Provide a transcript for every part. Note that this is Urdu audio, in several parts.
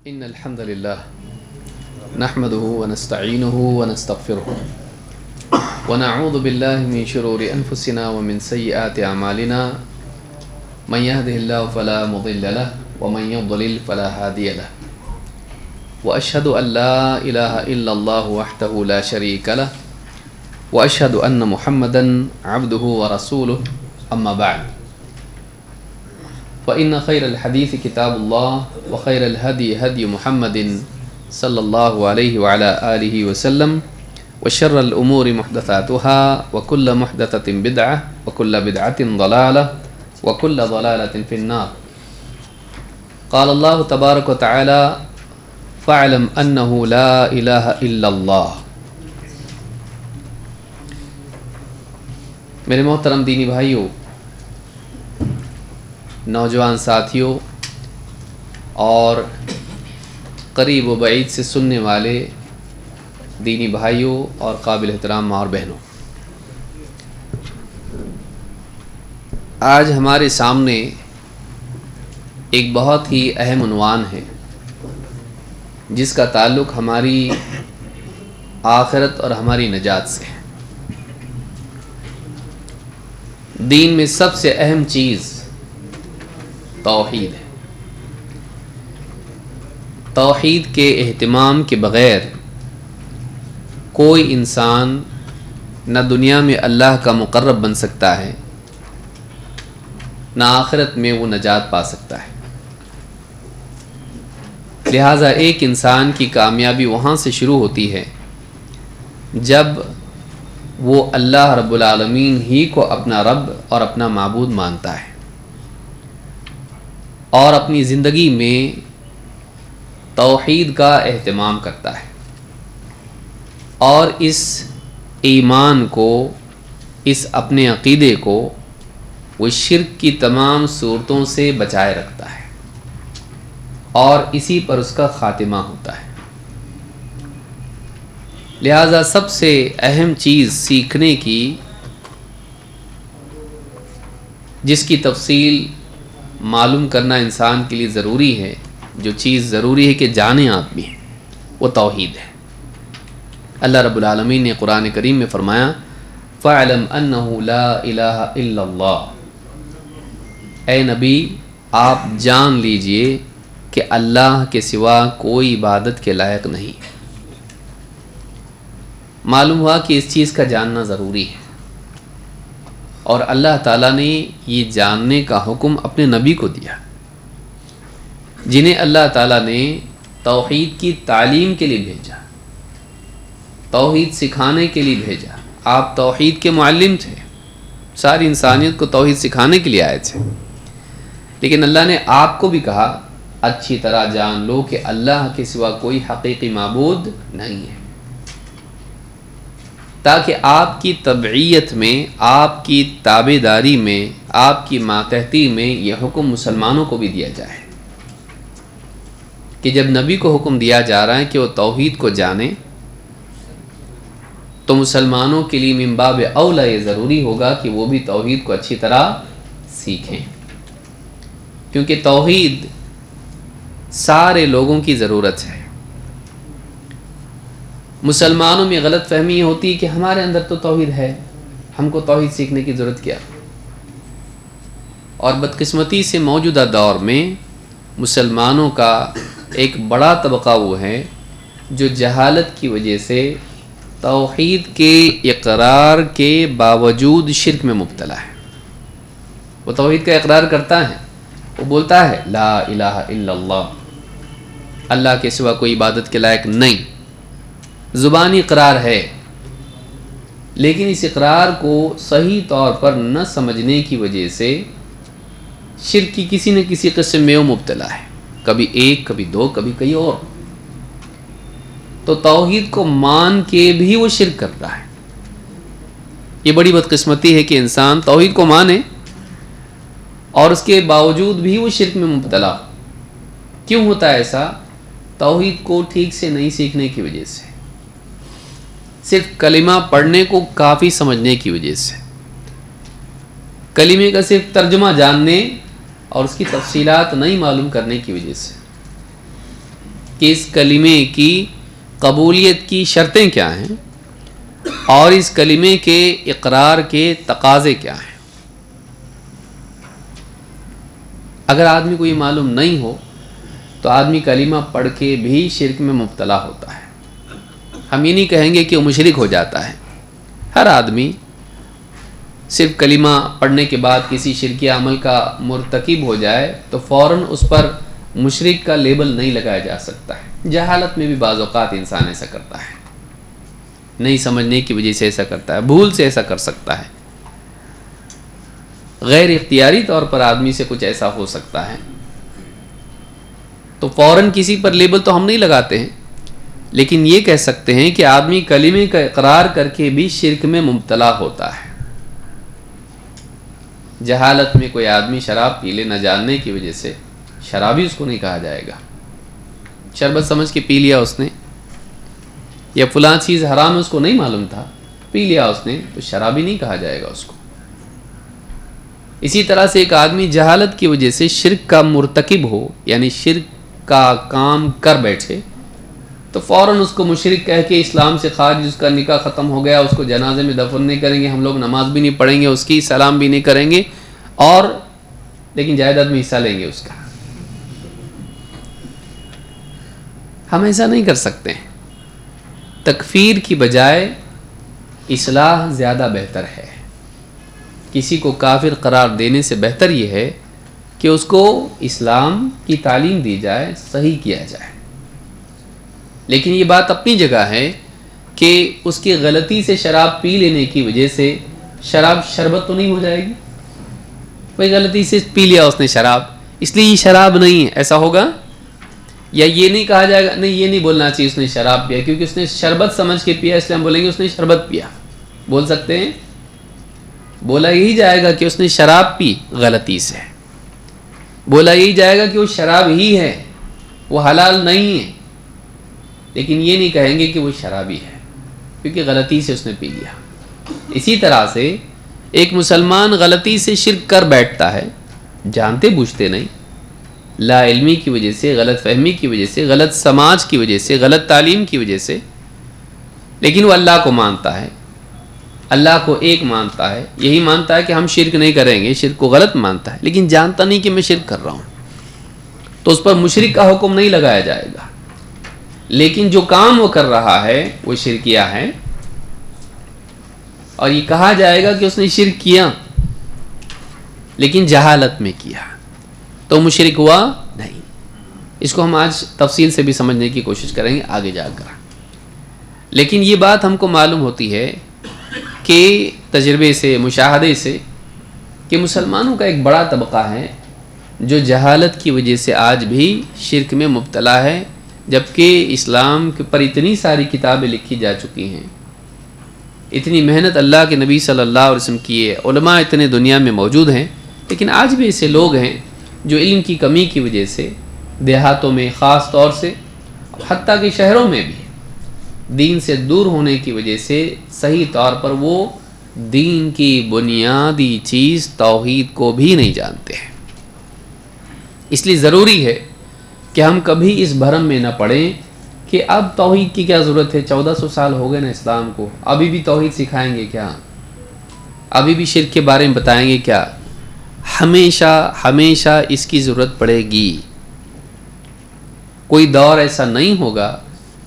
إن الحمد لله نحمده ونستعينه ونستغفره ونعوذ بالله من شرور أنفسنا ومن سيئات أعمالنا من يهده الله فلا مضل له ومن يضلل فلا هادي له وأشهد أن لا إله إلا الله وحده لا شريك له وأشهد أن محمدا عبده ورسوله أما بعد فإن خير الحديث كتاب الله وخير الهدي هدي محمد صلى الله عليه وعلى آله وسلم وشر الأمور محدثاتها وكل محدثة بدعة وكل بدعة ضلالة وكل ضلالة في النار. قال الله تبارك وتعالى فاعلم أنه لا إله إلا الله. میرے محترم دینی بھائیوں، نوجوان ساتھیوں اور قریب و بعید سے سننے والے دینی بھائیوں اور قابل احترام ماں اور بہنوں، آج ہمارے سامنے ایک بہت ہی اہم عنوان ہے جس کا تعلق ہماری آخرت اور ہماری نجات سے ہے۔ دین میں سب سے اہم چیز توحید ہے۔ توحید کے اہتمام کے بغیر کوئی انسان نہ دنیا میں اللہ کا مقرب بن سکتا ہے، نہ آخرت میں وہ نجات پا سکتا ہے۔ لہٰذا ایک انسان کی کامیابی وہاں سے شروع ہوتی ہے جب وہ اللہ رب العالمین ہی کو اپنا رب اور اپنا معبود مانتا ہے اور اپنی زندگی میں توحید کا اہتمام کرتا ہے اور اس ایمان کو، اس اپنے عقیدے کو وہ شرک کی تمام صورتوں سے بچائے رکھتا ہے اور اسی پر اس کا خاتمہ ہوتا ہے۔ لہذا سب سے اہم چیز سیکھنے کی، جس کی تفصیل معلوم کرنا انسان کے لیے ضروری ہے، جو چیز ضروری ہے کہ جانے آدمی ہے، وہ توحید ہے۔ اللہ رب العالمین نے قرآن کریم میں فرمایا فَاعْلَمْ أَنَّهُ لَا إِلَهَ إِلَّا اللَّهُ، اے نبی آپ جان لیجئے کہ اللہ کے سوا کوئی عبادت کے لائق نہیں۔ معلوم ہوا کہ اس چیز کا جاننا ضروری ہے، اور اللہ تعالیٰ نے یہ جاننے کا حکم اپنے نبی کو دیا، جنہیں اللہ تعالیٰ نے توحید کی تعلیم کے لیے بھیجا، توحید سکھانے کے لیے بھیجا۔ آپ توحید کے معلم تھے، ساری انسانیت کو توحید سکھانے کے لیے آئے تھے، لیکن اللہ نے آپ کو بھی کہا اچھی طرح جان لو کہ اللہ کے سوا کوئی حقیقی معبود نہیں ہے، تاکہ آپ کی تبعیت میں، آپ کی تابع داری میں، آپ کی ماتحتی میں یہ حکم مسلمانوں کو بھی دیا جائے کہ جب نبی کو حکم دیا جا رہا ہے کہ وہ توحید کو جانے، تو مسلمانوں کے لیے من باب اولا یہ ضروری ہوگا کہ وہ بھی توحید کو اچھی طرح سیکھیں، کیونکہ توحید سارے لوگوں کی ضرورت ہے۔ مسلمانوں میں غلط فہمی ہوتی ہے کہ ہمارے اندر تو توحید ہے، ہم کو توحید سیکھنے کی ضرورت کیا؟ اور بدقسمتی سے موجودہ دور میں مسلمانوں کا ایک بڑا طبقہ وہ ہے جو جہالت کی وجہ سے توحید کے اقرار کے باوجود شرک میں مبتلا ہے۔ وہ توحید کا اقرار کرتا ہے، وہ بولتا ہے لا الہ الا اللہ، اللہ کے سوا کوئی عبادت کے لائق نہیں، زبانی اقرار ہے، لیکن اس اقرار کو صحیح طور پر نہ سمجھنے کی وجہ سے شرک کی کسی نہ کسی قسم میں وہ مبتلا ہے، کبھی ایک، کبھی دو، کبھی کئی اور۔ تو توحید کو مان کے بھی وہ شرک کر رہا ہے۔ یہ بڑی بدقسمتی ہے کہ انسان توحید کو مانے اور اس کے باوجود بھی وہ شرک میں مبتلا ہو۔ کیوں ہوتا ہے ایسا؟ توحید کو ٹھیک سے نہیں سیکھنے کی وجہ سے، صرف کلمہ پڑھنے کو کافی سمجھنے کی وجہ سے، کلمے کا صرف ترجمہ جاننے اور اس کی تفصیلات نہیں معلوم کرنے کی وجہ سے، کہ اس کلمے کی قبولیت کی شرطیں کیا ہیں اور اس کلمے کے اقرار کے تقاضے کیا ہیں۔ اگر آدمی کو یہ معلوم نہیں ہو تو آدمی کلمہ پڑھ کے بھی شرک میں مبتلا ہوتا ہے۔ ہم یہ نہیں کہیں گے کہ وہ مشرک ہو جاتا ہے۔ ہر آدمی صرف کلمہ پڑھنے کے بعد کسی شرکی عمل کا مرتکب ہو جائے تو فوراً اس پر مشرک کا لیبل نہیں لگایا جا سکتا ہے۔ جہالت میں بھی بعض اوقات انسان ایسا کرتا ہے، نہیں سمجھنے کی وجہ سے ایسا کرتا ہے، بھول سے ایسا کر سکتا ہے، غیر اختیاری طور پر آدمی سے کچھ ایسا ہو سکتا ہے، تو فوراً کسی پر لیبل تو ہم نہیں لگاتے ہیں، لیکن یہ کہہ سکتے ہیں کہ آدمی کلمے کا اقرار کر کے بھی شرک میں مبتلا ہوتا ہے۔ جہالت میں کوئی آدمی شراب پی لے نہ جاننے کی وجہ سے، شرابی اس کو نہیں کہا جائے گا۔ شربت سمجھ کے پی لیا اس نے، یا فلاں چیز حرام ہے اس کو نہیں معلوم تھا، پی لیا اس نے، تو شرابی نہیں کہا جائے گا اس کو۔ اسی طرح سے ایک آدمی جہالت کی وجہ سے شرک کا مرتکب ہو، یعنی شرک کا کام کر بیٹھے، تو فوراً اس کو مشرک کہہ کے اسلام سے خارج، اس کا نکاح ختم ہو گیا، اس کو جنازے میں دفن نہیں کریں گے، ہم لوگ نماز بھی نہیں پڑھیں گے، اس کی سلام بھی نہیں کریں گے، اور لیکن جائیداد میں حصہ لیں گے اس کا۔ ہم ایسا نہیں کر سکتے ہیں۔ تکفیر کی بجائے اصلاح زیادہ بہتر ہے۔ کسی کو کافر قرار دینے سے بہتر یہ ہے کہ اس کو اسلام کی تعلیم دی جائے، صحیح کیا جائے۔ لیکن یہ بات اپنی جگہ ہے کہ اس کی غلطی سے شراب پی لینے کی وجہ سے شراب شربت تو نہیں ہو جائے گی۔ کوئی غلطی سے پی لیا اس نے شراب، اس لیے یہ شراب نہیں ہے، ایسا ہوگا؟ یا یہ نہیں کہا جائے گا، نہیں یہ نہیں بولنا چاہیے اس نے شراب پیا، کیونکہ اس نے شربت سمجھ کے پیا، اس لیے ہم بولیں گے اس نے شربت پیا۔ بول سکتے ہیں؟ بولا یہی جائے گا کہ اس نے شراب پی غلطی سے، بولا یہی جائے گا کہ وہ شراب ہی ہے، وہ حلال نہیں ہے، لیکن یہ نہیں کہیں گے کہ وہ شرابی ہے، کیونکہ غلطی سے اس نے پی لیا۔ اسی طرح سے ایک مسلمان غلطی سے شرک کر بیٹھتا ہے، جانتے بوجھتے نہیں، لا علمی کی وجہ سے، غلط فہمی کی وجہ سے، غلط سماج کی وجہ سے، غلط تعلیم کی وجہ سے، لیکن وہ اللہ کو مانتا ہے، اللہ کو ایک مانتا ہے، یہی مانتا ہے کہ ہم شرک نہیں کریں گے، شرک کو غلط مانتا ہے، لیکن جانتا نہیں کہ میں شرک کر رہا ہوں، تو اس پر مشرک کا حکم نہیں لگایا جائے گا۔ لیکن جو کام وہ کر رہا ہے وہ شرکیہ ہے، اور یہ کہا جائے گا کہ اس نے شرک کیا لیکن جہالت میں کیا، تو مشرک ہوا نہیں۔ اس کو ہم آج تفصیل سے بھی سمجھنے کی کوشش کریں گے آگے جا کر۔ لیکن یہ بات ہم کو معلوم ہوتی ہے کہ تجربے سے، مشاہدے سے، کہ مسلمانوں کا ایک بڑا طبقہ ہے جو جہالت کی وجہ سے آج بھی شرک میں مبتلا ہے، جبکہ اسلام کے پر اتنی ساری کتابیں لکھی جا چکی ہیں، اتنی محنت اللہ کے نبی صلی اللہ علیہ وسلم کی ہے، علماء اتنے دنیا میں موجود ہیں، لیکن آج بھی ایسے لوگ ہیں جو علم کی کمی کی وجہ سے دیہاتوں میں خاص طور سے، حتیٰ کہ شہروں میں بھی دین سے دور ہونے کی وجہ سے صحیح طور پر وہ دین کی بنیادی چیز توحید کو بھی نہیں جانتے ہیں۔ اس لیے ضروری ہے کہ ہم کبھی اس بھرم میں نہ پڑیں کہ اب توحید کی کیا ضرورت ہے، 1400 سال ہو گئے نا اسلام کو، ابھی بھی توحید سکھائیں گے کیا، ابھی بھی شرک کے بارے میں بتائیں گے کیا؟ ہمیشہ ہمیشہ اس کی ضرورت پڑے گی۔ کوئی دور ایسا نہیں ہوگا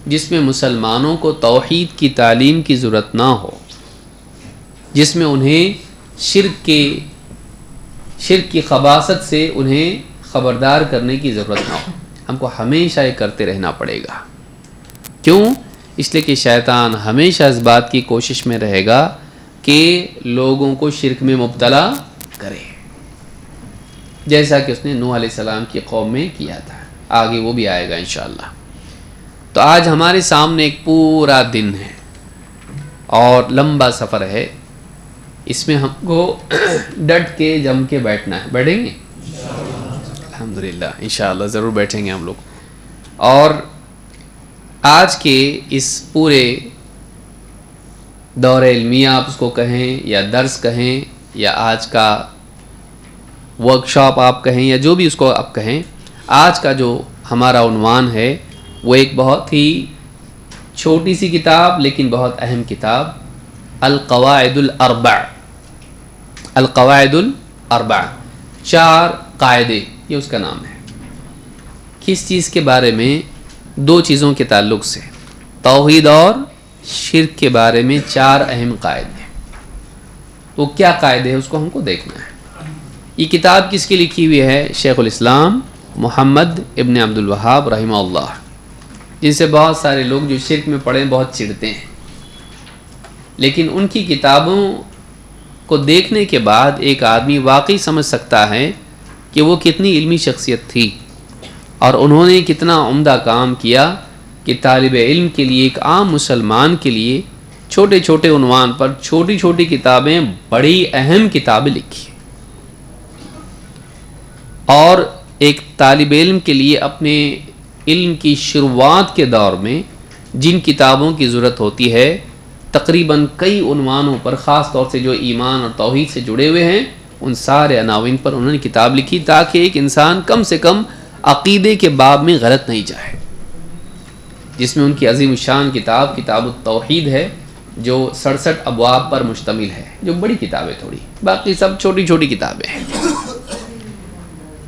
جس میں مسلمانوں کو توحید کی تعلیم کی ضرورت نہ ہو، جس میں انہیں شرک کی خباثت سے انہیں خبردار کرنے کی ضرورت نہ ہو۔ ہم کو ہمیشہ یہ کرتے رہنا پڑے گا۔ کیوں؟ اس لیے کہ شیطان ہمیشہ اس بات کی کوشش میں رہے گا کہ لوگوں کو شرک میں مبتلا کرے، جیسا کہ اس نے نوح علیہ السلام کی قوم میں کیا تھا۔ آگے وہ بھی آئے گا انشاءاللہ۔ تو آج ہمارے سامنے ایک پورا دن ہے اور لمبا سفر ہے، اس میں ہم کو ڈٹ کے جم کے بیٹھنا ہے۔ بیٹھیں گے الحمدللہ، انشاءاللہ ضرور بیٹھیں گے ہم لوگ۔ اور آج کے اس پورے دور علمیہ آپ اس کو کہیں یا درس کہیں یا آج کا ورکشاپ آپ کہیں یا جو بھی اس کو آپ کہیں، آج کا جو ہمارا عنوان ہے وہ ایک بہت ہی چھوٹی سی کتاب لیکن بہت اہم کتاب، القواعد الاربع، القواعد الاربع، 4 قاعدے، یہ اس کا نام ہے۔ کس چیز کے بارے میں؟ 2 چیزوں کے تعلق سے، توحید اور شرک کے بارے میں 4 اہم قاعدے۔ وہ کیا قاعدے ہیں اس کو ہم کو دیکھنا ہے۔ یہ کتاب کس کی لکھی ہوئی ہے؟ شیخ الاسلام محمد ابن عبد الوہاب رحمہ اللہ، جن سے بہت سارے لوگ جو شرک میں پڑے بہت چڑھتے ہیں، لیکن ان کی کتابوں کو دیکھنے کے بعد ایک آدمی واقعی سمجھ سکتا ہے کہ وہ کتنی علمی شخصیت تھی اور انہوں نے کتنا عمدہ کام کیا کہ طالب علم کے لیے، ایک عام مسلمان کے لیے چھوٹے چھوٹے عنوان پر چھوٹی چھوٹی کتابیں، بڑی اہم کتابیں لکھی، اور ایک طالب علم کے لیے اپنے علم کی شروعات کے دور میں جن کتابوں کی ضرورت ہوتی ہے، تقریباً کئی عنوانوں پر، خاص طور سے جو ایمان اور توحید سے جڑے ہوئے ہیں، ان سارے عناوین پر انہوں نے کتاب لکھی تاکہ ایک انسان کم سے کم عقیدے کے باب میں غلط نہیں جائے، جس میں ان کی عظیم الشان کتاب کتاب التوحید ہے، جو 67 ابواب پر مشتمل ہے، جو بڑی کتاب ہے تھوڑی، باقی سب چھوٹی چھوٹی کتابیں ہیں۔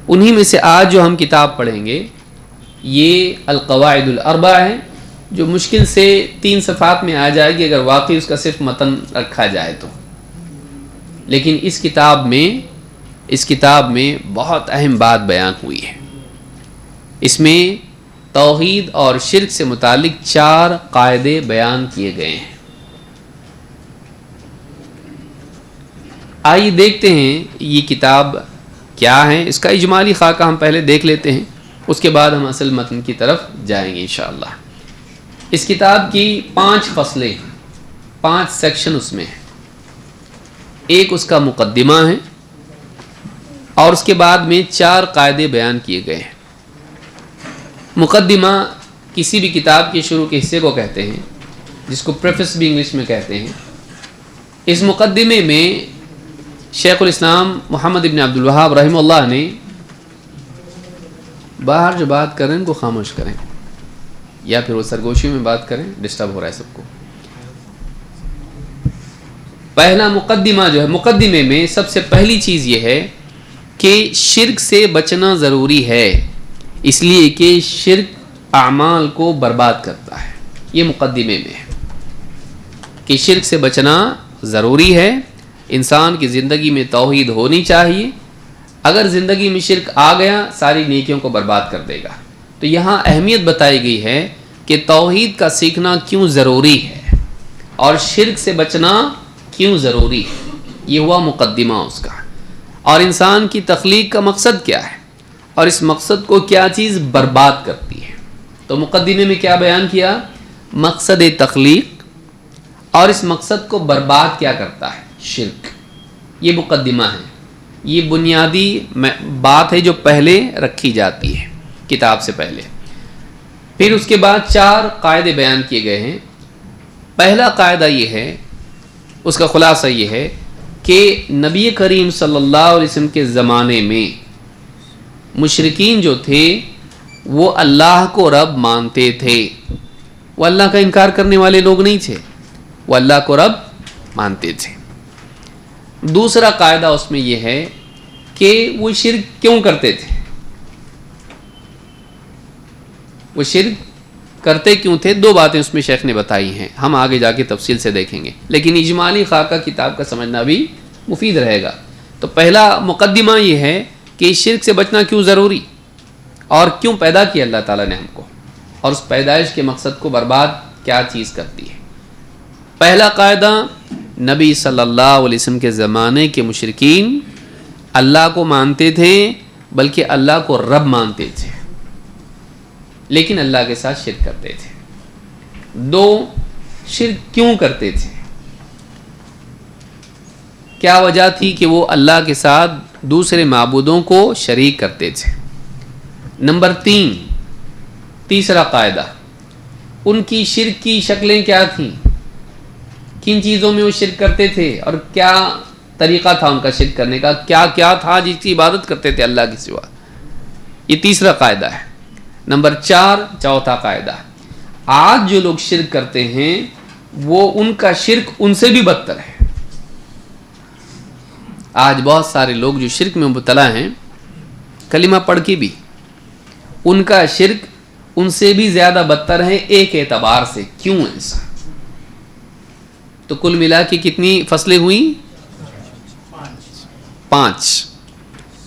انہی میں سے آج جو ہم کتاب پڑھیں گے یہ القواعد الاربع ہے، جو مشکل سے 3 صفحات میں آ جائے گی اگر واقعی اس کا صرف متن رکھا جائے تو، لیکن اس کتاب میں بہت اہم بات بیان ہوئی ہے۔ اس میں توحید اور شرک سے متعلق 4 قاعدے بیان کیے گئے ہیں۔ آئیے دیکھتے ہیں یہ کتاب کیا ہے۔ اس کا اجمالی خاکہ ہم پہلے دیکھ لیتے ہیں، اس کے بعد ہم اصل متن کی طرف جائیں گے انشاءاللہ۔ اس کتاب کی 5 فصلیں، 5 سیکشن اس میں ہیں۔ ایک اس کا مقدمہ ہے، اور اس کے بعد میں 4 قاعدے بیان کیے گئے ہیں۔ مقدمہ کسی بھی کتاب کے شروع کے حصے کو کہتے ہیں، جس کو پریفیس بھی انگلش میں کہتے ہیں۔ اس مقدمے میں شیخ الاسلام محمد ابن عبد الوہاب رحمہ اللہ نے، باہر جو بات کریں ان کو خاموش کریں، یا پھر وہ سرگوشی میں بات کریں، ڈسٹرب ہو رہا ہے سب کو۔ پہلا مقدمہ جو ہے، مقدمے میں سب سے پہلی چیز یہ ہے کہ شرک سے بچنا ضروری ہے، اس لیے کہ شرک اعمال کو برباد کرتا ہے۔ یہ مقدمے میں ہے کہ شرک سے بچنا ضروری ہے، انسان کی زندگی میں توحید ہونی چاہیے، اگر زندگی میں شرک آ گیا ساری نیکیوں کو برباد کر دے گا۔ تو یہاں اہمیت بتائی گئی ہے کہ توحید کا سیکھنا کیوں ضروری ہے اور شرک سے بچنا کیوں ضروری ہے، یہ ہوا مقدمہ اس کا۔ اور انسان کی تخلیق کا مقصد کیا ہے، اور اس مقصد کو کیا چیز برباد کرتی ہے۔ تو مقدمے میں کیا بیان کیا؟ مقصد تخلیق، اور اس مقصد کو برباد کیا کرتا ہے؟ شرک۔ یہ مقدمہ ہے، یہ بنیادی بات ہے جو پہلے رکھی جاتی ہے کتاب سے پہلے۔ پھر اس کے بعد 4 قاعدے بیان کیے گئے ہیں۔ پہلا قاعدہ یہ ہے، اس کا خلاصہ یہ ہے کہ نبی کریم صلی اللہ علیہ وسلم کے زمانے میں مشرکین جو تھے وہ اللہ کو رب مانتے تھے، وہ اللہ کا انکار کرنے والے لوگ نہیں تھے، وہ اللہ کو رب مانتے تھے۔ دوسرا قاعدہ اس میں یہ ہے کہ وہ شرک کیوں کرتے تھے، وہ شرک کرتے کیوں تھے؟ 2 باتیں اس میں شیخ نے بتائی ہیں، ہم آگے جا کے تفصیل سے دیکھیں گے، لیکن اجمالی خاکہ کتاب کا سمجھنا بھی مفید رہے گا۔ تو پہلا مقدمہ یہ ہے کہ شرک سے بچنا کیوں ضروری، اور کیوں پیدا کیا اللہ تعالیٰ نے ہم کو، اور اس پیدائش کے مقصد کو برباد کیا چیز کرتی ہے۔ پہلا قاعدہ، نبی صلی اللہ علیہ وسلم کے زمانے کے مشرکین اللہ کو مانتے تھے، بلکہ اللہ کو رب مانتے تھے، لیکن اللہ کے ساتھ شرک کرتے تھے۔ 2، شرک کیوں کرتے تھے، کیا وجہ تھی کہ وہ اللہ کے ساتھ دوسرے معبودوں کو شریک کرتے تھے۔ نمبر 3، تیسرا قاعدہ، ان کی شرک کی شکلیں کیا تھیں، کن چیزوں میں وہ شرک کرتے تھے، اور کیا طریقہ تھا ان کا شرک کرنے کا، کیا کیا تھا جس کی عبادت کرتے تھے اللہ کے سوا۔ یہ تیسرا قاعدہ ہے۔ نمبر 4 چوتھا قاعدہ، آج جو لوگ شرک کرتے ہیں وہ ان کا شرک ان سے بھی بدتر ہے۔ آج بہت سارے لوگ جو شرک میں مبتلا ہیں، کلمہ پڑھ کے بھی، ان کا شرک ان سے بھی زیادہ بدتر ہے ایک اعتبار سے۔ کیوں ایسا؟ تو کل ملا کے کتنی فصلیں ہوئیں؟ 5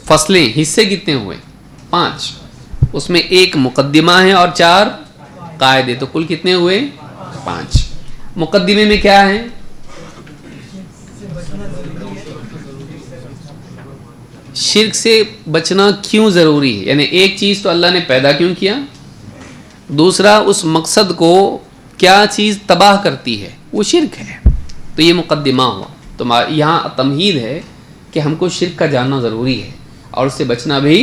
فصلیں، حصے کتنے ہوئے؟ 5۔ اس میں ایک مقدمہ ہے اور 4 قاعدے، تو کل کتنے ہوئے؟ 5۔ مقدمے میں کیا ہے؟ شرک سے بچنا کیوں ضروری ہے، یعنی ایک چیز تو اللہ نے پیدا کیوں کیا، دوسرا اس مقصد کو کیا چیز تباہ کرتی ہے، وہ شرک ہے، تو یہ مقدمہ ہوا۔ تو یہاں تمہید ہے کہ ہم کو شرک کا جاننا ضروری ہے اور اس سے بچنا بھی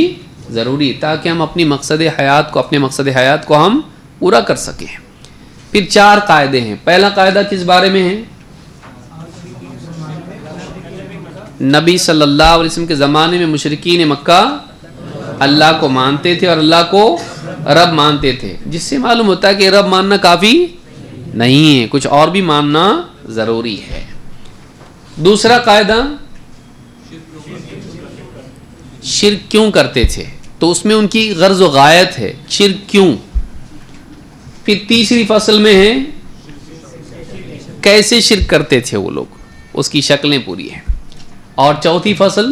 ضروری ہے، تاکہ ہم اپنے مقصد حیات کو ہم پورا کر سکیں۔ پھر 4 قاعدے ہیں۔ پہلا قاعدہ کس بارے میں ہے؟ نبی صلی اللہ علیہ وسلم کے زمانے میں مشرکین مکہ اللہ کو مانتے تھے اور اللہ کو رب مانتے تھے، جس سے معلوم ہوتا ہے کہ رب ماننا کافی نہیں ہے، کچھ اور بھی ماننا ضروری ہے۔ دوسرا قاعدہ، شرک کیوں کرتے تھے، تو اس میں ان کی غرض و غایت ہے، شرک کیوں۔ پھر تیسری فصل میں ہے کیسے شرک کرتے تھے وہ لوگ، اس کی شکلیں پوری ہیں۔ اور چوتھی فصل،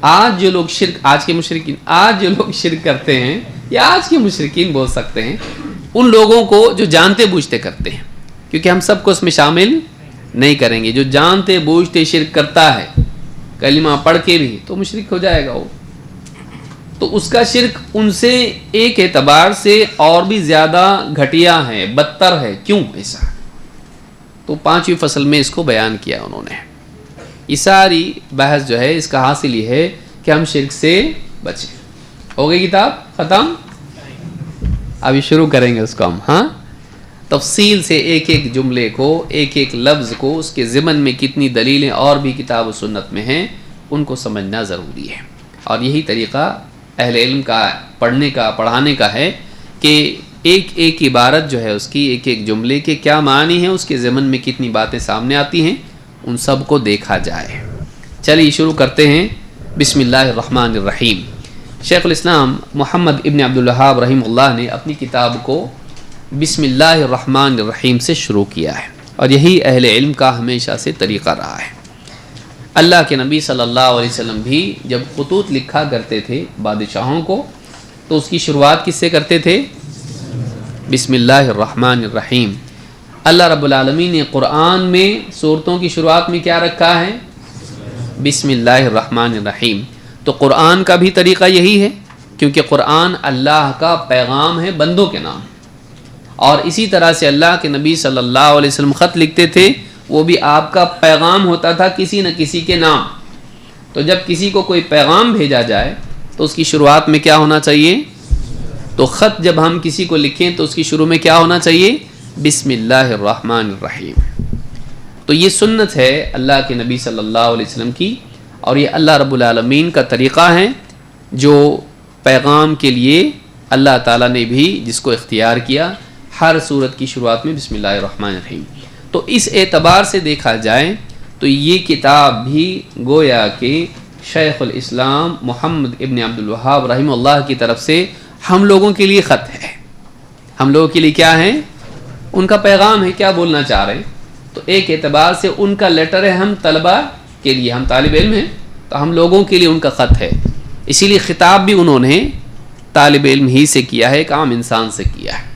آج جو لوگ شرک کرتے ہیں، یا آج کے مشرکین بول سکتے ہیں، ان لوگوں کو جو جانتے بوجھتے کرتے ہیں، کیونکہ ہم سب کو اس میں شامل نہیں کریں گے۔ جو جانتے بوجھتے شرک کرتا ہے کلمہ پڑھ کے بھی، تو مشرک ہو جائے گا وہ، تو اس کا شرک ان سے ایک اعتبار سے اور بھی زیادہ گھٹیا ہے، بدتر ہے۔ کیوں ایسا؟ تو 5ویں فصل میں اس کو بیان کیا انہوں نے۔ یہ ساری بحث جو ہے اس کا حاصل یہ ہے کہ ہم شرک سے بچیں۔ ہو گئی کتاب ختم؟ ابھی شروع کریں گے اس کو ہم، ہاں، تفصیل سے ایک ایک جملے کو، ایک ایک لفظ کو، اس کے ضمن میں کتنی دلیلیں اور بھی کتاب و سنت میں ہیں، ان کو سمجھنا ضروری ہے۔ اور یہی طریقہ اہل علم کا پڑھنے کا، پڑھانے کا ہے کہ ایک ایک عبارت جو ہے اس کی، ایک ایک جملے کے کیا معنی ہیں، اس کے ضمن میں کتنی باتیں سامنے آتی ہیں، ان سب کو دیکھا جائے۔ چلیے شروع کرتے ہیں۔ بسم اللہ الرحمن الرحیم۔ شیخ الاسلام محمد ابن عبدالوہاب رحمہ اللہ نے اپنی کتاب کو بسم اللہ الرحمن الرحیم سے شروع کیا ہے، اور یہی اہل علم کا ہمیشہ سے طریقہ رہا ہے۔ اللہ کے نبی صلی اللہ علیہ وسلم بھی جب خطوط لکھا کرتے تھے بادشاہوں کو، تو اس کی شروعات کس سے کرتے تھے؟ بسم اللہ الرحمن الرحیم۔ اللہ رب العالمین نے قرآن میں سورتوں کی شروعات میں کیا رکھا ہے؟ بسم اللہ الرحمن الرحیم۔ تو قرآن کا بھی طریقہ یہی ہے، کیونکہ قرآن اللہ کا پیغام ہے بندوں کے نام، اور اسی طرح سے اللہ کے نبی صلی اللہ علیہ وسلم خط لکھتے تھے، وہ بھی آپ کا پیغام ہوتا تھا کسی نہ کسی کے نام۔ تو جب کسی کو کوئی پیغام بھیجا جائے تو اس کی شروعات میں کیا ہونا چاہیے؟ تو خط جب ہم کسی کو لکھیں تو اس کی شروع میں کیا ہونا چاہیے؟ بسم اللہ الرحمن الرحیم۔ تو یہ سنت ہے اللہ کے نبی صلی اللہ علیہ وسلم کی، اور یہ اللہ رب العالمین کا طریقہ ہے جو پیغام کے لیے اللہ تعالیٰ نے بھی جس کو اختیار کیا، ہر سورت کی شروعات میں بسم اللہ الرحمن الرحیم۔ تو اس اعتبار سے دیکھا جائے تو یہ کتاب بھی گویا کہ شیخ الاسلام محمد ابن عبدالوہاب رحمہ اللہ کی طرف سے ہم لوگوں کے لیے خط ہے۔ ہم لوگوں کے لیے کیا ہے؟ ان کا پیغام ہے، کیا بولنا چاہ رہے ہیں۔ تو ایک اعتبار سے ان کا لیٹر ہے ہم طلبہ کے لیے، ہم طالب علم ہیں تو ہم لوگوں کے لیے ان کا خط ہے، اسی لیے خطاب بھی انہوں نے طالب علم ہی سے کیا ہے، ایک عام انسان سے کیا ہے۔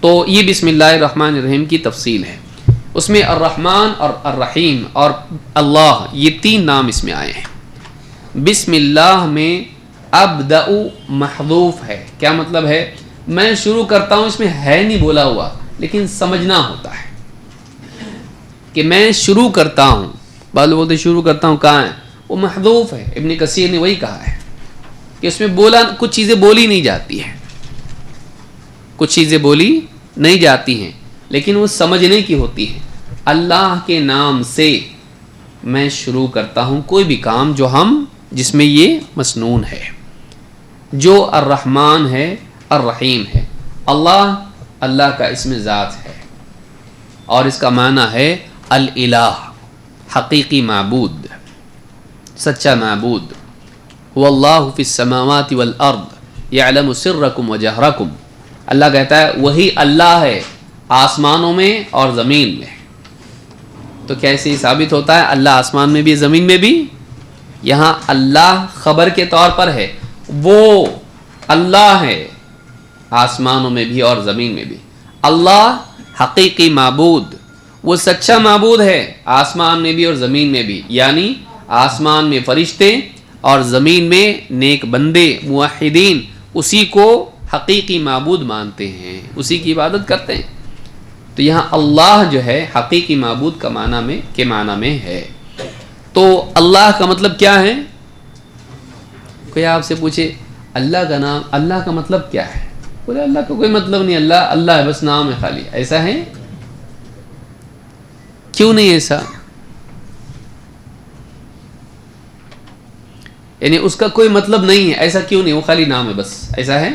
تو یہ بسم اللہ الرحمن الرحیم کی تفصیل ہے۔ اس میں الرحمن اور الرحیم اور اللہ، یہ 3 نام اس میں آئے ہیں۔ بسم اللہ میں ابدأ محذوف ہے، کیا مطلب ہے؟ میں شروع کرتا ہوں، اس میں ہے نہیں بولا ہوا، لیکن سمجھنا ہوتا ہے کہ میں شروع کرتا ہوں۔ بعض لوگ بولتے شروع کرتا ہوں، کہاں ہے؟ وہ محذوف ہے۔ ابن کثیر نے وہی کہا ہے کہ اس میں کچھ چیزیں بولی نہیں جاتی ہیں، کچھ چیزیں بولی نہیں جاتی ہیں، لیکن وہ سمجھنے کی ہوتی ہیں۔ اللہ کے نام سے میں شروع کرتا ہوں کوئی بھی کام جس میں یہ مسنون ہے۔ جو الرحمن ہے الرحیم ہے. اللہ کا اسم ذات ہے اور اس کا معنی ہے الالہ، حقیقی معبود، سچا معبود. هو اللہ فی السماوات والارض یعلم سرکم وجہرکم. اللہ کہتا ہے وہی اللہ ہے آسمانوں میں اور زمین میں. تو کیسے ثابت ہوتا ہے اللہ آسمان میں بھی زمین میں بھی؟ یہاں اللہ خبر کے طور پر ہے، وہ اللہ ہے آسمانوں میں بھی اور زمین میں بھی. اللہ حقیقی معبود، وہ سچا معبود ہے آسمان میں بھی اور زمین میں بھی. یعنی آسمان میں فرشتے اور زمین میں نیک بندے موحدین اسی کو حقیقی معبود مانتے ہیں، اسی کی عبادت کرتے ہیں. تو یہاں اللہ جو ہے حقیقی معبود کا معنی میں ہے. تو اللہ کا مطلب کیا ہے؟ کوئی آپ سے پوچھے اللہ کا مطلب کیا ہے؟ بولے اللہ کا کوئی مطلب نہیں، اللہ ہے، بس نام ہے خالی. ایسا ہے؟ کیوں نہیں ایسا؟ یعنی اس کا کوئی مطلب نہیں ہے، ایسا کیوں نہیں؟ وہ خالی نام ہے بس، ایسا ہے؟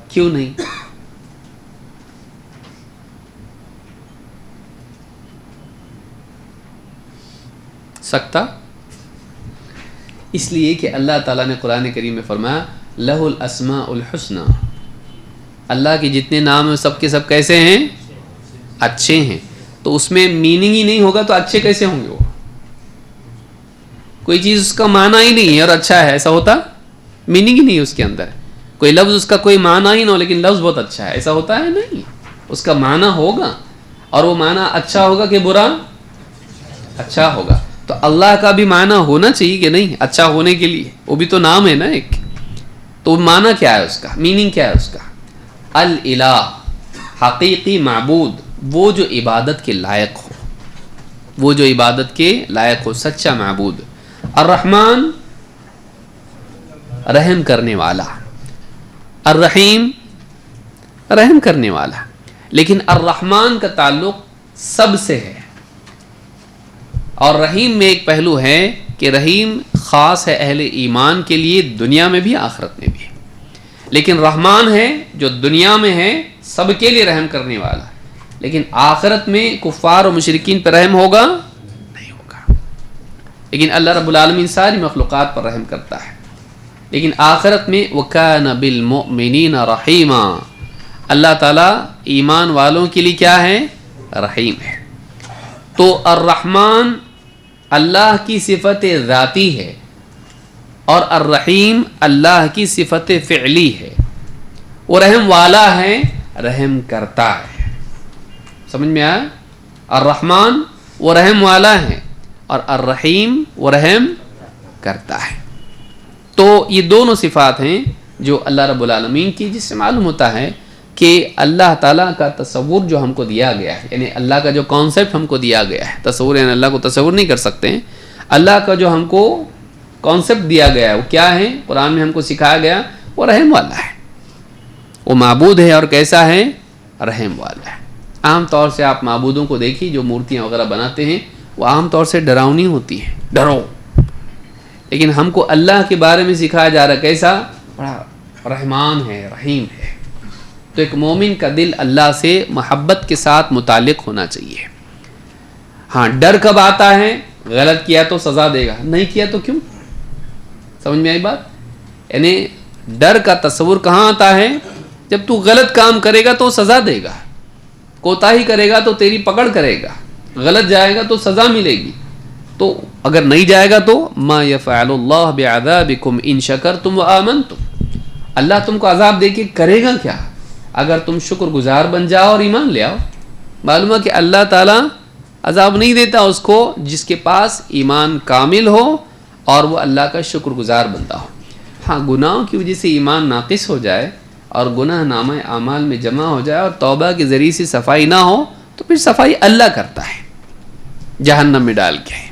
کیوں نہیں؟ سکتا اس لیے کہ اللہ تعالیٰ نے قرآن کریم میں فرمایا لہ الاسماء الحسنی. اللہ کے جتنے نام ہیں سب کے سب کیسے ہیں؟ اچھے ہیں. تو اس میں میننگ ہی نہیں ہوگا تو اچھے کیسے ہوں گے؟ وہ کوئی چیز اس کا معنی ہی نہیں ہے اور اچھا ہے، ایسا ہوتا؟ میننگ ہی نہیں ہے اس کے اندر. کوئی لفظ اس کا کوئی معنی ہی نہ ہو لیکن لفظ بہت اچھا ہے، ایسا ہوتا ہے؟ نہیں. اس کا معنی ہوگا اور وہ معنی اچھا ہوگا کہ برا؟ اچھا ہوگا. تو اللہ کا بھی معنی ہونا چاہیے کہ نہیں اچھا ہونے کے لیے؟ وہ بھی تو نام ہے نا ایک. تو معنی کیا ہے اس کا؟ میننگ کیا ہے اس کا؟ الالہ، حقیقی معبود، وہ جو عبادت کے لائق ہو، وہ جو عبادت کے لائق ہو، سچا معبود. الرحمن، رحم کرنے والا. الرحیم، رحم کرنے والا. لیکن الرحمن کا تعلق سب سے ہے اور رحیم میں ایک پہلو ہے کہ رحیم خاص ہے اہل ایمان کے لیے دنیا میں بھی آخرت میں بھی. لیکن رحمان ہے جو دنیا میں ہے سب کے لیے رحم کرنے والا، لیکن آخرت میں کفار و مشرکین پر رحم ہوگا نہیں ہوگا. لیکن اللہ رب العالمین ساری مخلوقات پر رحم کرتا ہے. لیکن آخرت میں وَكَانَ بِالْمُؤْمِنِينَ رَحِيمًا، اللہ تعالیٰ ایمان والوں کے لیے کیا ہے؟ رحیم ہے. تو الرحمن اللہ کی صفت ذاتی ہے اور الرحیم اللہ کی صفت فعلی ہے. وہ رحم والا ہے، رحم کرتا ہے. سمجھ میں آیا؟ الرحمن وہ رحم والا ہے اور الرحیم وہ رحم کرتا ہے. تو یہ دونوں صفات ہیں جو اللہ رب العالمین کی، جس سے معلوم ہوتا ہے کہ اللہ تعالیٰ کا تصور جو ہم کو دیا گیا ہے، یعنی اللہ کا جو کانسیپٹ ہم کو دیا گیا ہے، تصور یعنی اللہ کو تصور نہیں کر سکتے ہیں. اللہ کا جو ہم کو کانسیپٹ دیا گیا ہے وہ کیا ہے؟ قرآن میں ہم کو سکھایا گیا وہ رحم والا ہے، وہ معبود ہے اور کیسا ہے؟ رحم والا ہے. عام طور سے آپ معبودوں کو دیکھیے جو مورتیاں وغیرہ بناتے ہیں وہ عام طور سے ڈراؤنی ہوتی ہیں، ڈرو. لیکن ہم کو اللہ کے بارے میں سکھایا جا رہا ہے کیسا؟ بڑا رحمان ہے، رحیم ہے. تو ایک مومن کا دل اللہ سے محبت کے ساتھ متعلق ہونا چاہیے. ہاں ڈر کب آتا ہے؟ غلط کیا تو سزا دے گا، نہیں کیا تو کیوں؟ سمجھ میں آئی بات؟ یعنی ڈر کا تصور کہاں آتا ہے؟ جب تو غلط کام کرے گا تو سزا دے گا، کوتاہی کرے گا تو تیری پکڑ کرے گا، غلط جائے گا تو سزا ملے گی. تو اگر نہیں جائے گا تو ما یفعل اللہ بعذابکم ان شکرتم وآمنتم، اللہ تم کو عذاب دے کے کرے گا کیا اگر تم شکر گزار بن جاؤ اور ایمان لے آؤ. معلوم ہے کہ اللہ تعالیٰ عذاب نہیں دیتا اس کو جس کے پاس ایمان کامل ہو اور وہ اللہ کا شکر گزار بندہ ہو. ہاں گناہوں کی وجہ سے ایمان ناقص ہو جائے اور گناہ نامہ اعمال میں جمع ہو جائے اور توبہ کے ذریعے سے صفائی نہ ہو تو پھر صفائی اللہ کرتا ہے جہنم میں ڈال کے.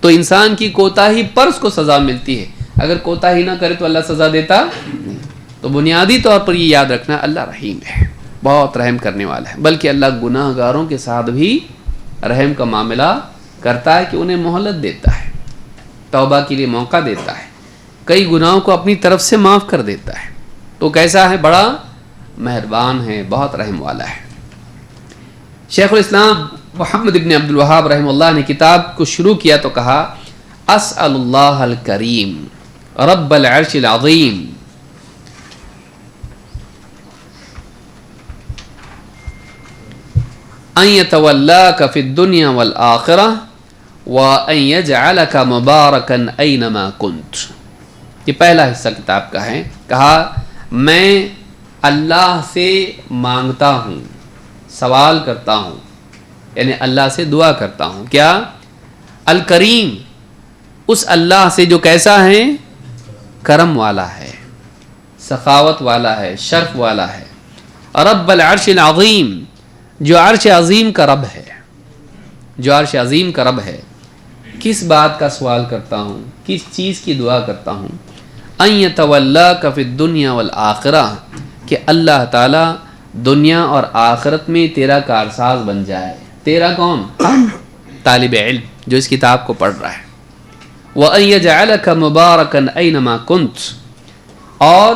تو انسان کی کوتاہی پر اس کو سزا ملتی ہے، اگر کوتاہی نہ کرے تو اللہ سزا دیتا نہیں. تو بنیادی طور پر یہ یاد رکھنا اللہ رحیم ہے، بہت رحم کرنے والا ہے. بلکہ اللہ گناہ گاروں کے ساتھ بھی رحم کا معاملہ کرتا ہے کہ انہیں مہلت دیتا ہے، توبہ کے لیے موقع دیتا ہے. کئی گناہوں کو اپنی طرف سے معاف کر دیتا ہے. تو کیسا ہے؟ بڑا مہربان ہے، بہت رحم والا ہے. شیخ الاسلام محمد ابن عبد الوہاب رحمہ اللہ نے کتاب کو شروع کیا تو کہا اسأل اللہ الکریم رب العرش العظیم ان یتولاک فی الدنیا والآخرہ وان یجعلک مبارکا اینما کنت. یہ پہلا حصہ کتاب کا ہے. کہا میں اللہ سے مانگتا ہوں، سوال کرتا ہوں، یعنی اللہ سے دعا کرتا ہوں. کیا؟ الکریم، اس اللہ سے جو کیسا ہے؟ کرم والا ہے، سخاوت والا ہے، شرف والا ہے. رب العرش العظیم، جو عرش عظیم کا رب ہے، جو عرش عظیم کا رب ہے. کس بات کا سوال کرتا ہوں؟ کس چیز کی دعا کرتا ہوں؟ ان یتولاک فی الدنیا والآخرہ، کہ اللہ تعالی دنیا اور آخرت میں تیرا کارساز بن جائے. تیرا کون؟ طالب علم جو اس کتاب کو پڑھ رہا ہے. وَأَن يَجْعَلَكَ مُبَارَكًا أَيْنَمَا كُنْتَ، اور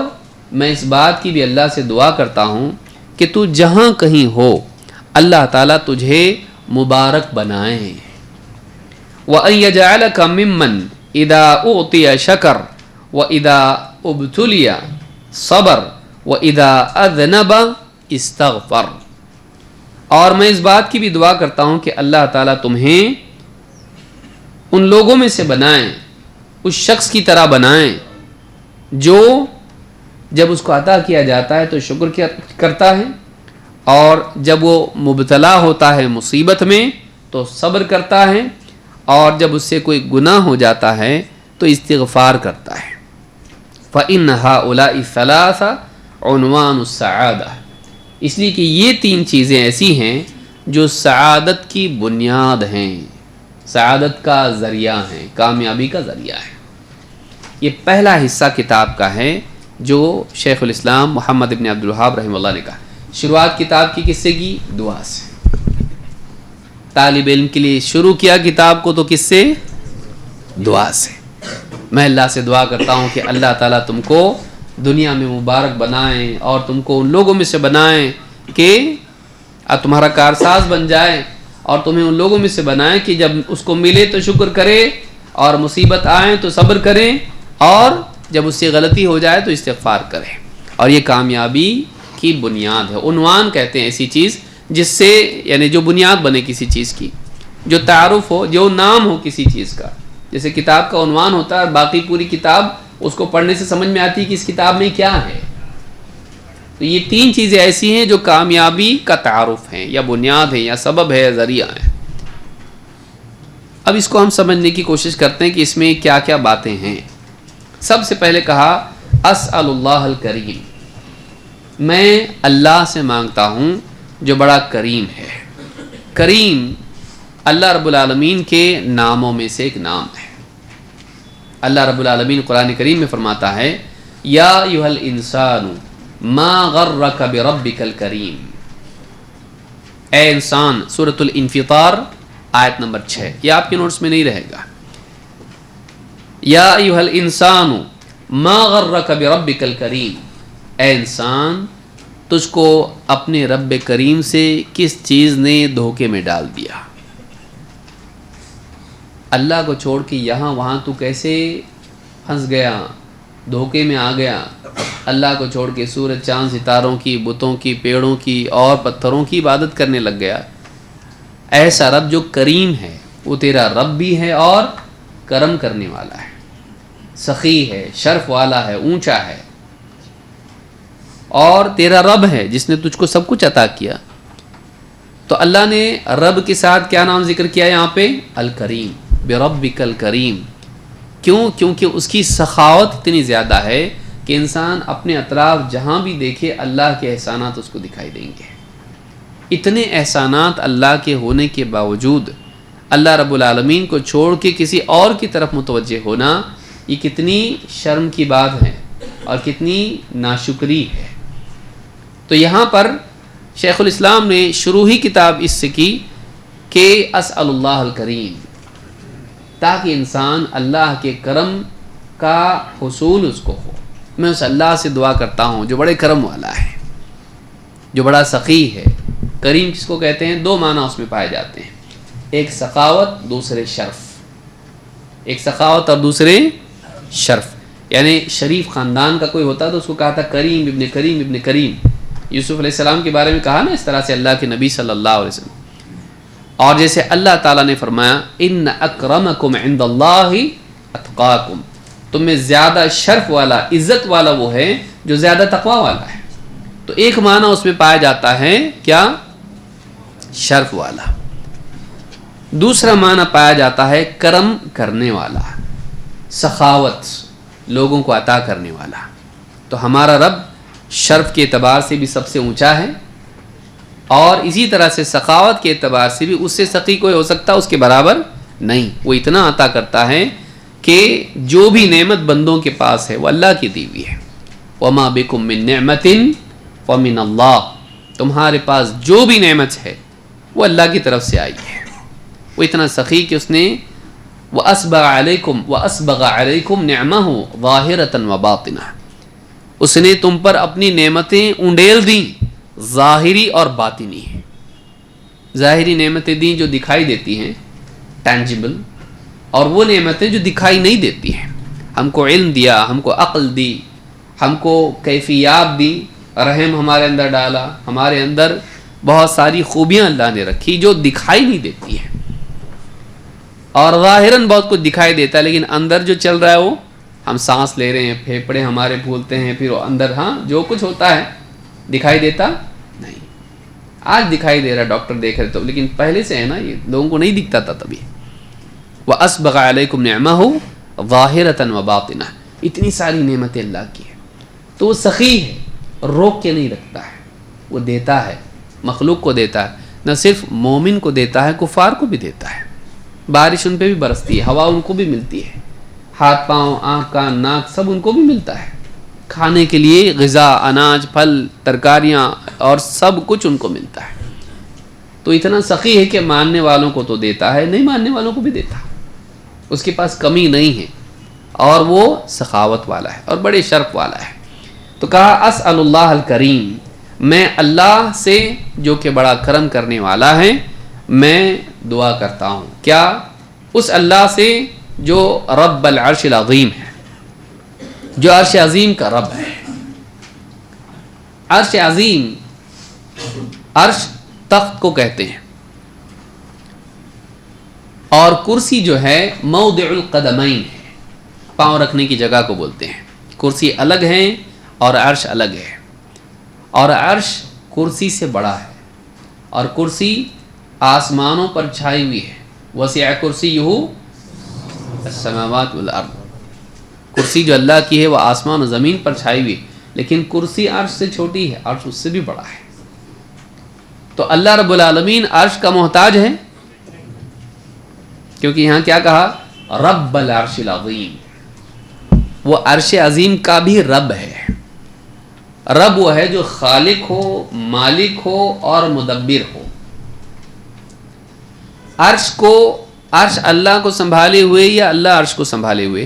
میں اس بات کی بھی اللہ سے دعا کرتا ہوں کہ تو جہاں کہیں ہو اللہ تعالیٰ تجھے مبارک بنائیں. وَأَن يَجْعَلَكَ مِمَّنْ إِذَا أُعْطِيَ شَكَرَ وَإِذَا ابْتُلِيَ صَبَرَ وَإِذَا أَذْنَبَ اسْتَغْفَرَ. اور میں اس بات کی بھی دعا کرتا ہوں کہ اللہ تعالیٰ تمہیں ان لوگوں میں سے بنائیں، اس شخص کی طرح بنائیں جو جب اس کو عطا کیا جاتا ہے تو شکر کرتا ہے، اور جب وہ مبتلا ہوتا ہے مصیبت میں تو صبر کرتا ہے، اور جب اس سے کوئی گناہ ہو جاتا ہے تو استغفار کرتا ہے. فَإِنَّ هَؤُلَاءِ الثَّلَاثَ عنوان السعادہ، اس لیے کہ یہ تین چیزیں ایسی ہیں جو سعادت کی بنیاد ہیں، سعادت کا ذریعہ ہیں، کامیابی کا ذریعہ ہے. یہ پہلا حصہ کتاب کا ہے جو شیخ الاسلام محمد ابن عبد الوہاب رحمہ اللہ نے کہا. شروعات کتاب کی کس سے کی؟ دعا سے. طالب علم کے لیے شروع کیا کتاب کو تو کس سے؟ دعا سے. میں اللہ سے دعا کرتا ہوں کہ اللہ تعالیٰ تم کو دنیا میں مبارک بنائیں اور تم کو ان لوگوں میں سے بنائیں کہ تمہارا کارساز بن جائے، اور تمہیں ان لوگوں میں سے بنائیں کہ جب اس کو ملے تو شکر کرے، اور مصیبت آئیں تو صبر کریں، اور جب اس سے غلطی ہو جائے تو استغفار کریں. اور یہ کامیابی کی بنیاد ہے. عنوان کہتے ہیں ایسی چیز جس سے یعنی جو بنیاد بنے کسی چیز کی، جو تعارف ہو، جو نام ہو کسی چیز کا. جیسے کتاب کا عنوان ہوتا ہے، باقی پوری کتاب اس کو پڑھنے سے سمجھ میں آتی ہے کہ اس کتاب میں کیا ہے. تو یہ تین چیزیں ایسی ہیں جو کامیابی کا تعارف ہیں، یا بنیاد ہے، یا سبب ہے، یا ذریعہ ہے. اب اس کو ہم سمجھنے کی کوشش کرتے ہیں کہ اس میں کیا کیا باتیں ہیں. سب سے پہلے کہا اسأل اللہ الکریم، میں اللہ سے مانگتا ہوں جو بڑا کریم ہے. کریم اللہ رب العالمین کے ناموں میں سے ایک نام ہے. اللہ رب العالمین قرآن کریم میں فرماتا ہے یا ایھا الانسان ما غرک بربک الکریم. اے انسان، سورۃ الانفطار آیت نمبر 6. یہ آپ کے نوٹس میں نہیں رہے گا. یا ایھا الانسان ما غرک بربک الکریم، اے انسان تجھ کو اپنے رب کریم سے کس چیز نے دھوکے میں ڈال دیا. اللہ کو چھوڑ کے یہاں وہاں تو کیسے پھنس گیا، دھوکے میں آ گیا. اللہ کو چھوڑ کے سورج چاند ستاروں کی، بتوں کی، پیڑوں کی اور پتھروں کی عبادت کرنے لگ گیا. ایسا رب جو کریم ہے، وہ تیرا رب بھی ہے اور کرم کرنے والا ہے، سخی ہے، شرف والا ہے، اونچا ہے، اور تیرا رب ہے جس نے تجھ کو سب کچھ عطا کیا. تو اللہ نے رب کے ساتھ کیا نام ذکر کیا یہاں پہ؟ الکریم، بربک الکریم. کیوں؟ کیونکہ اس کی سخاوت اتنی زیادہ ہے کہ انسان اپنے اطراف جہاں بھی دیکھے اللہ کے احسانات اس کو دکھائی دیں گے. اتنے احسانات اللہ کے ہونے کے باوجود اللہ رب العالمین کو چھوڑ کے کسی اور کی طرف متوجہ ہونا، یہ کتنی شرم کی بات ہے اور کتنی ناشکری ہے. تو یہاں پر شیخ الاسلام نے شروع ہی کتاب اس سے کی کہ اسأل اللہ الکریم، تاکہ انسان اللہ کے کرم کا حصول اس کو ہو. میں اس اللہ سے دعا کرتا ہوں جو بڑے کرم والا ہے، جو بڑا سخی ہے. کریم کس کو کہتے ہیں؟ دو معنی اس میں پائے جاتے ہیں، ایک سخاوت، دوسرے شرف. ایک سخاوت اور دوسرے شرف. یعنی شریف خاندان کا کوئی ہوتا تو اس کو کہا تھا کریم ابن کریم ابن کریم. یوسف علیہ السلام کے بارے میں کہا نا اس طرح سے اللہ کے نبی صلی اللہ علیہ وسلم. اور جیسے اللہ تعالیٰ نے فرمایا ان اکرمکم عند اللہ اتقاکم، تم میں زیادہ شرف والا، عزت والا وہ ہے جو زیادہ تقوی والا ہے. تو ایک معنی اس میں پایا جاتا ہے کیا؟ شرف والا. دوسرا معنی پایا جاتا ہے کرم کرنے والا، سخاوت، لوگوں کو عطا کرنے والا. تو ہمارا رب شرف کے اعتبار سے بھی سب سے اونچا ہے، اور اسی طرح سے سخاوت کے اعتبار سے بھی اس سے سخی کوئی ہو سکتا اس کے برابر نہیں. وہ اتنا عطا کرتا ہے کہ جو بھی نعمت بندوں کے پاس ہے وہ اللہ کی دی ہوئی ہے. وما بکم من نعمت فمن اللہ، تمہارے پاس جو بھی نعمت ہے وہ اللہ کی طرف سے آئی ہے. وہ اتنا سخی کہ اس نے وَأَسْبَغَ عَلَيْكُمْ نِعْمَهُ ظَاهِرَةً وَبَاطِنَةً، اس نے تم پر اپنی نعمتیں انڈیل دیں، ظاہری اور باطنی ہیں. ظاہری نعمتیں دیں جو دکھائی دیتی ہیں، ٹینجیبل، اور وہ نعمتیں جو دکھائی نہیں دیتی ہیں. ہم کو علم دیا، ہم کو عقل دی، ہم کو کیفیات دی، رحم ہمارے اندر ڈالا، ہمارے اندر بہت ساری خوبیاں اللہ نے رکھی جو دکھائی نہیں دیتی ہیں. اور ظاہراً بہت کچھ دکھائی دیتا ہے لیکن اندر جو چل رہا ہے وہ ہم سانس لے رہے ہیں، پھیپھڑے ہمارے پھولتے ہیں، پھر وہ اندر جو کچھ ہوتا ہے دکھائی دیتا نہیں. آج دکھائی دے رہا، ڈاکٹر دیکھ رہے تو، لیکن پہلے سے ہے نا، یہ لوگوں کو نہیں دکھتا تھا تبھی. وَأَسْبَغَ عَلَيْكُمْ نِعْمَهُ ظَاهِرَةً وَبَاطِنَةً، اتنی ساری نعمتیں اللہ کی ہیں. تو وہ سخی ہے، روک کے نہیں رکھتا ہے، وہ دیتا ہے، مخلوق کو دیتا ہے. نہ صرف مومن کو دیتا ہے، کفار کو بھی دیتا ہے. بارش ان پہ بھی برستی ہے، ہوا ان کو بھی ملتی ہے، ہاتھ پاؤں، آنکھ کان ناک سب ان کو بھی ملتا ہے. کھانے کے لیے غذا، اناج، پھل، ترکاریاں اور سب کچھ ان کو ملتا ہے. تو اتنا سخی ہے کہ ماننے والوں کو تو دیتا ہے، نہیں ماننے والوں کو بھی دیتا ہے. اس کے پاس کمی نہیں ہے، اور وہ سخاوت والا ہے اور بڑے شرف والا ہے. تو کہا اسأل اللہ الکریم، میں اللہ سے جو کہ بڑا کرم کرنے والا ہے میں دعا کرتا ہوں. کیا؟ اس اللہ سے جو رب العرش العظیم ہے، جو عرش عظیم کا رب ہے. عرش عظیم، عرش تخت کو کہتے ہیں، اور کرسی جو ہے موضع القدمین ہے، پاؤں رکھنے کی جگہ کو بولتے ہیں. کرسی الگ ہے اور عرش الگ ہے. اور عرش کرسی سے بڑا ہے، اور کرسی آسمانوں پر چھائی ہوئی ہے. وسع کرسیہ السماوات والارض، کرسی جو اللہ کی ہے وہ آسمان و زمین پر چھائی ہوئی، لیکن کرسی عرش سے چھوٹی ہے، عرش اس سے بھی بڑا ہے. تو اللہ رب العالمین عرش کا محتاج ہے، کیونکہ یہاں کیا کہا؟ رب العرش العظیم، وہ عرش عظیم کا بھی رب ہے. رب وہ ہے جو خالق ہو، مالک ہو اور مدبر ہو. عرش اللہ کو سنبھالے ہوئے یا اللہ عرش کو سنبھالے ہوئے؟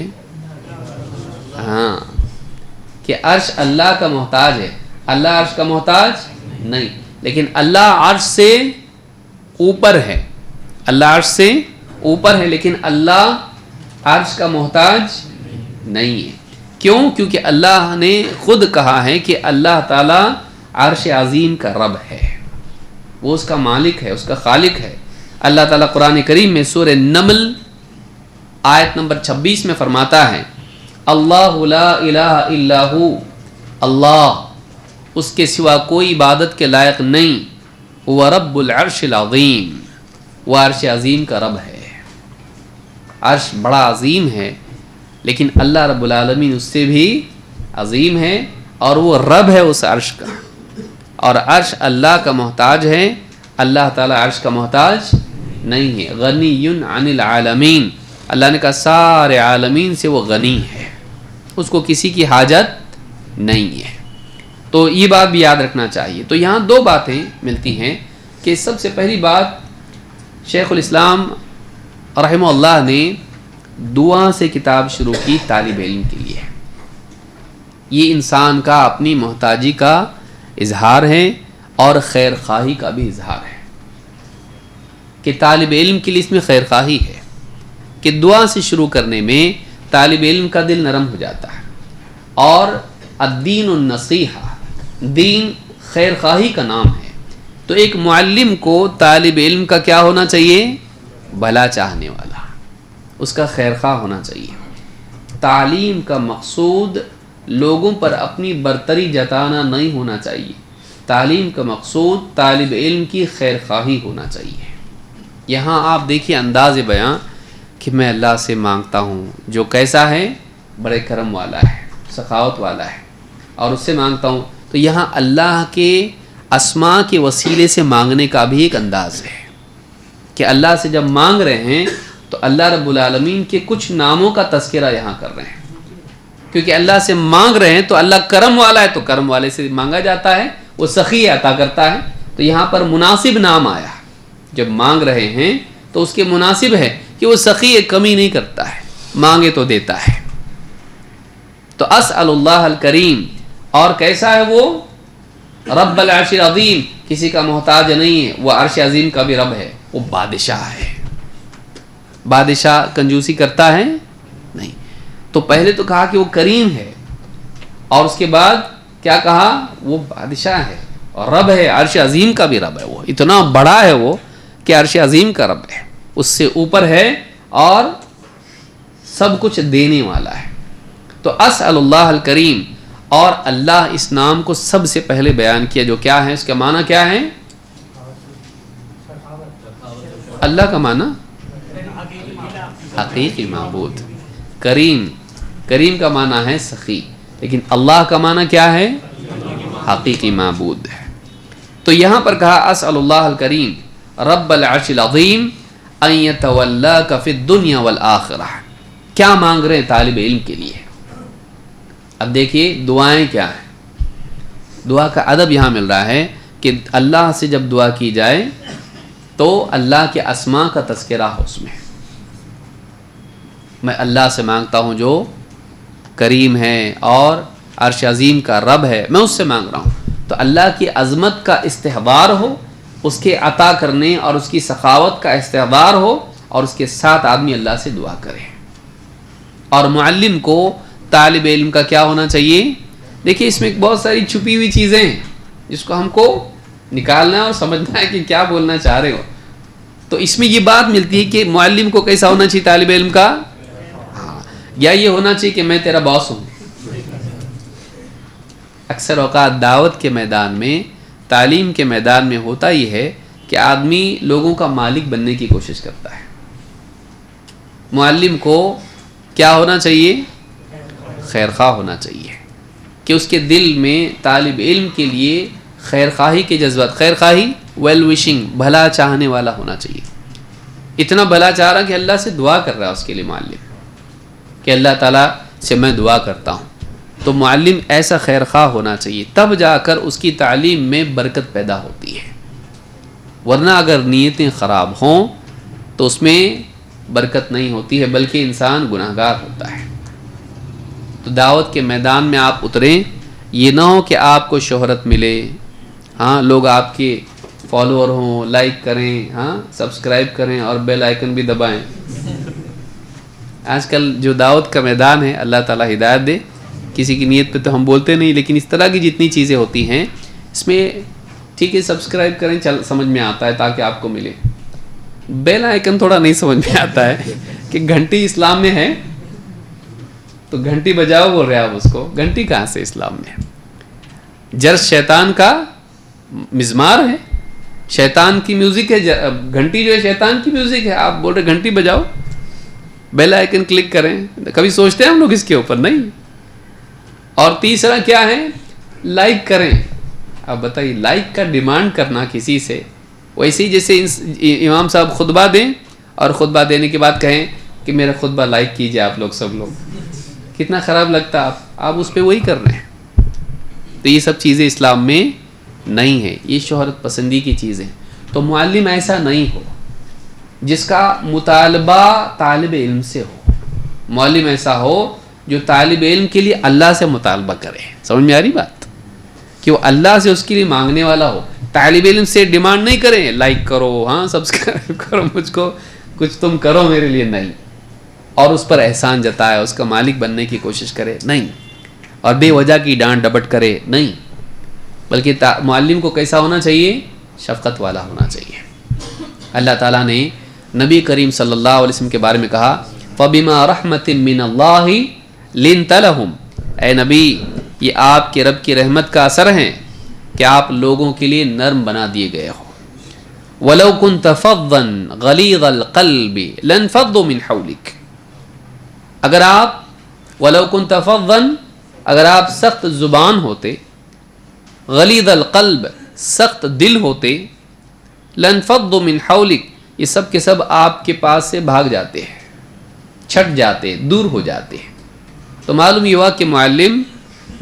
ہاں، کہ عرش اللہ کا محتاج ہے، اللہ عرش کا محتاج نہیں. لیکن اللہ عرش سے اوپر ہے، اللہ عرش سے اوپر ہے، لیکن اللہ عرش کا محتاج نہیں ہے. کیوں؟ کیونکہ اللہ نے خود کہا ہے کہ اللہ تعالیٰ عرش عظیم کا رب ہے، وہ اس کا مالک ہے، اس کا خالق ہے. اللہ تعالیٰ قرآن کریم میں سورہ نمل آیت نمبر 26 میں فرماتا ہے اللہ لا الہ الا ہو، اللہ اس کے سوا کوئی عبادت کے لائق نہیں، وہ رب العرش العظیم، وہ عرش عظیم کا رب ہے. عرش بڑا عظیم ہے، لیکن اللہ رب العالمین اس سے بھی عظیم ہے، اور وہ رب ہے اس عرش کا. اور عرش اللہ کا محتاج ہے، اللہ تعالیٰ عرش کا محتاج نہیں ہے. غنی عن العالمین، اللہ نے کہا سارے عالمین سے وہ غنی ہے، اس کو کسی کی حاجت نہیں ہے. تو یہ بات بھی یاد رکھنا چاہیے. تو یہاں دو باتیں ملتی ہیں کہ سب سے پہلی بات شیخ الاسلام رحمہ اللہ نے دعا سے کتاب شروع کی طالب علم کے لیے. یہ انسان کا اپنی محتاجی کا اظہار ہے اور خیر خواہی کا بھی اظہار ہے کہ طالب علم کے لیے اس میں خیر خواہی ہے کہ دعا سے شروع کرنے میں طالب علم کا دل نرم ہو جاتا ہے. اور الدین النصیحہ، دین خیر خواہی کا نام ہے. تو ایک معلم کو طالب علم کا کیا ہونا چاہیے؟ بھلا چاہنے والا، اس کا خیر خواہ ہونا چاہیے. تعلیم کا مقصود لوگوں پر اپنی برتری جتانا نہیں ہونا چاہیے. تعلیم کا مقصود طالب علم کی خیر خواہی ہونا چاہیے. یہاں آپ دیکھیے انداز بیاں کہ میں اللہ سے مانگتا ہوں جو کیسا ہے، بڑے کرم والا ہے، سخاوت والا ہے، اور اس سے مانگتا ہوں. تو یہاں اللہ کے اسماء کے وسیلے سے مانگنے کا بھی ایک انداز ہے کہ اللہ سے جب مانگ رہے ہیں تو اللہ رب العالمین کے کچھ ناموں کا تذکرہ یہاں کر رہے ہیں. کیونکہ اللہ سے مانگ رہے ہیں تو اللہ کرم والا ہے، تو کرم والے سے مانگا جاتا ہے، وہ سخی عطا کرتا ہے. تو یہاں پر مناسب نام آیا. جب مانگ رہے ہیں تو اس کے مناسب ہے کہ وہ سخی کمی نہیں کرتا ہے، مانگے تو دیتا ہے. تو اسأل اللہ الکریم، اور کیسا ہے وہ؟ رب العرش العظیم، کسی کا محتاج نہیں ہے، وہ عرش عظیم کا بھی رب ہے، وہ بادشاہ ہے. بادشاہ کنجوسی کرتا ہے نہیں. تو پہلے تو کہا کہ وہ کریم ہے، اور اس کے بعد کیا کہا؟ وہ بادشاہ ہے اور رب ہے، عرش عظیم کا بھی رب ہے. وہ اتنا بڑا ہے وہ کہ عرش عظیم کا رب ہے، اس سے اوپر ہے اور سب کچھ دینے والا ہے. تو اسأل اللہ الکریم، اور اللہ اس نام کو سب سے پہلے بیان کیا جو کیا ہے، اس کا معنی کیا ہے؟ اللہ کا معنی حقیقی معبود. کریم، کریم کا معنی ہے سخی، لیکن اللہ کا معنی کیا ہے؟ حقیقی معبود ہے. تو یہاں پر کہا اسأل اللہ الکریم رب العرش العظیم ان یتولاک فی الدنیا والآخرہ. کیا مانگ رہے ہیں طالب علم کے لیے؟ اب دیکھیے دعائیں کیا ہیں. دعا کا ادب یہاں مل رہا ہے کہ اللہ سے جب دعا کی جائے تو اللہ کے اسماء کا تذکرہ ہو. اس میں میں اللہ سے مانگتا ہوں جو کریم ہے اور عرش عظیم کا رب ہے، میں اس سے مانگ رہا ہوں. تو اللہ کی عظمت کا استحضار ہو، اس کے عطا کرنے اور اس کی سخاوت کا استحضار ہو، اور اس کے ساتھ آدمی اللہ سے دعا کرے. اور معلم کو طالب علم کا کیا ہونا چاہیے؟ دیکھیے اس میں بہت ساری چھپی ہوئی چیزیں ہیں جس کو ہم کو نکالنا ہے اور سمجھنا ہے کہ کیا بولنا چاہ رہے ہو. تو اس میں یہ بات ملتی ہے کہ معلم کو کیسا ہونا چاہیے طالب علم کا؟ یا یہ ہونا چاہیے کہ میں تیرا باس ہوں. اکثر اوقات دعوت کے میدان میں، تعلیم کے میدان میں ہوتا یہ ہے کہ آدمی لوگوں کا مالک بننے کی کوشش کرتا ہے. معلم کو کیا ہونا چاہیے؟ خیر خواہ ہونا چاہیے کہ اس کے دل میں طالب علم کے لیے خیر خواہی کے جذبات، خیر خواہی ویل وشنگ، بھلا چاہنے والا ہونا چاہیے. اتنا بھلا چاہ رہا کہ اللہ سے دعا کر رہا ہے اس کے لیے معلم، کہ اللہ تعالیٰ سے میں دعا کرتا ہوں. تو معلم ایسا خیر خواہ ہونا چاہیے، تب جا کر اس کی تعلیم میں برکت پیدا ہوتی ہے. ورنہ اگر نیتیں خراب ہوں تو اس میں برکت نہیں ہوتی ہے، بلکہ انسان گناہگار ہوتا ہے. تو دعوت کے میدان میں آپ اتریں، یہ نہ ہو کہ آپ کو شہرت ملے، ہاں لوگ آپ کے فالوور ہوں، لائک کریں، ہاں سبسکرائب کریں اور بیل آئیکن بھی دبائیں. آج کل جو دعوت کا میدان ہے، اللہ تعالیٰ ہدایت دے، کسی کی نیت پہ تو ہم بولتے نہیں، لیکن اس طرح کی جتنی چیزیں ہوتی ہیں اس میں ٹھیک ہے سبسکرائب کریں، چل سمجھ میں آتا ہے تاکہ آپ کو ملے. بیل آئیکن تھوڑا نہیں سمجھ میں آتا ہے کہ گھنٹی اسلام میں ہے تو گھنٹی بجاؤ بول رہے آپ اس کو، گھنٹی کہاں سے اسلام میں؟ جرس شیطان کا مزمار ہے، شیطان کی میوزک ہے. گھنٹی جو ہے شیطان کی میوزک ہے، آپ بول رہے گھنٹی بجاؤ، بیل آئیکن کلک کریں. کبھی سوچتے ہیں ہم لوگ اس کے اوپر؟ نہیں. اور تیسرا کیا ہے؟ لائک کریں. اب بتائیے لائک کا ڈیمانڈ کرنا کسی سے، ویسے ہی جیسے امام صاحب خطبہ دیں اور خطبہ دینے کے بعد کہیں کہ میرا خطبہ لائک کیجئے آپ لوگ سب لوگ، کتنا خراب لگتا. آپ اس پہ وہی کر رہے ہیں. تو یہ سب چیزیں اسلام میں نہیں ہیں، یہ شہرت پسندی کی چیزیں. تو معلم ایسا نہیں ہو جس کا مطالبہ طالب علم سے ہو. معلم ایسا ہو جو طالب علم کے لیے اللہ سے مطالبہ کرے. سمجھ میں آ رہی بات؟ کہ وہ اللہ سے اس کے لیے مانگنے والا ہو. طالب علم سے ڈیمانڈ نہیں کریں لائک کرو، ہاں سبسکرائب کرو مجھ کو، کچھ تم کرو میرے لیے، نہیں. اور اس پر احسان جتائے، اس کا مالک بننے کی کوشش کرے، نہیں. اور بے وجہ کی ڈانٹ ڈپٹ کرے، نہیں. بلکہ معلم کو کیسا ہونا چاہیے؟ شفقت والا ہونا چاہیے. اللہ تعالیٰ نے نبی کریم صلی اللہ علیہ وسلم کے بارے میں کہا فَبِمَا رَحْمَةٍ مِّنَ اللَّهِ لِنْتَ لَهُمْ، اے نبی یہ آپ کے رب کی رحمت کا اثر ہے کہ آپ لوگوں کے لیے نرم بنا دیے گئے ہو. وَلَوْ كُنْتَ فَظًّا غَلِيظَ الْقَلْبِ لَانفَضُّوا مِنْ حَوْلِكَ، اگر آپ وَلَوْ كُنْتَ فَظًّا، اگر آپ سخت زبان ہوتے، غلیظ القلب سخت دل ہوتے، لَانفَضُّوا مِنْ حَوْلِكَ یہ سب کے سب آپ کے پاس سے بھاگ جاتے ہیں، چھٹ جاتے، دور ہو جاتے ہیں. تو معلوم یہ ہوا کہ معلم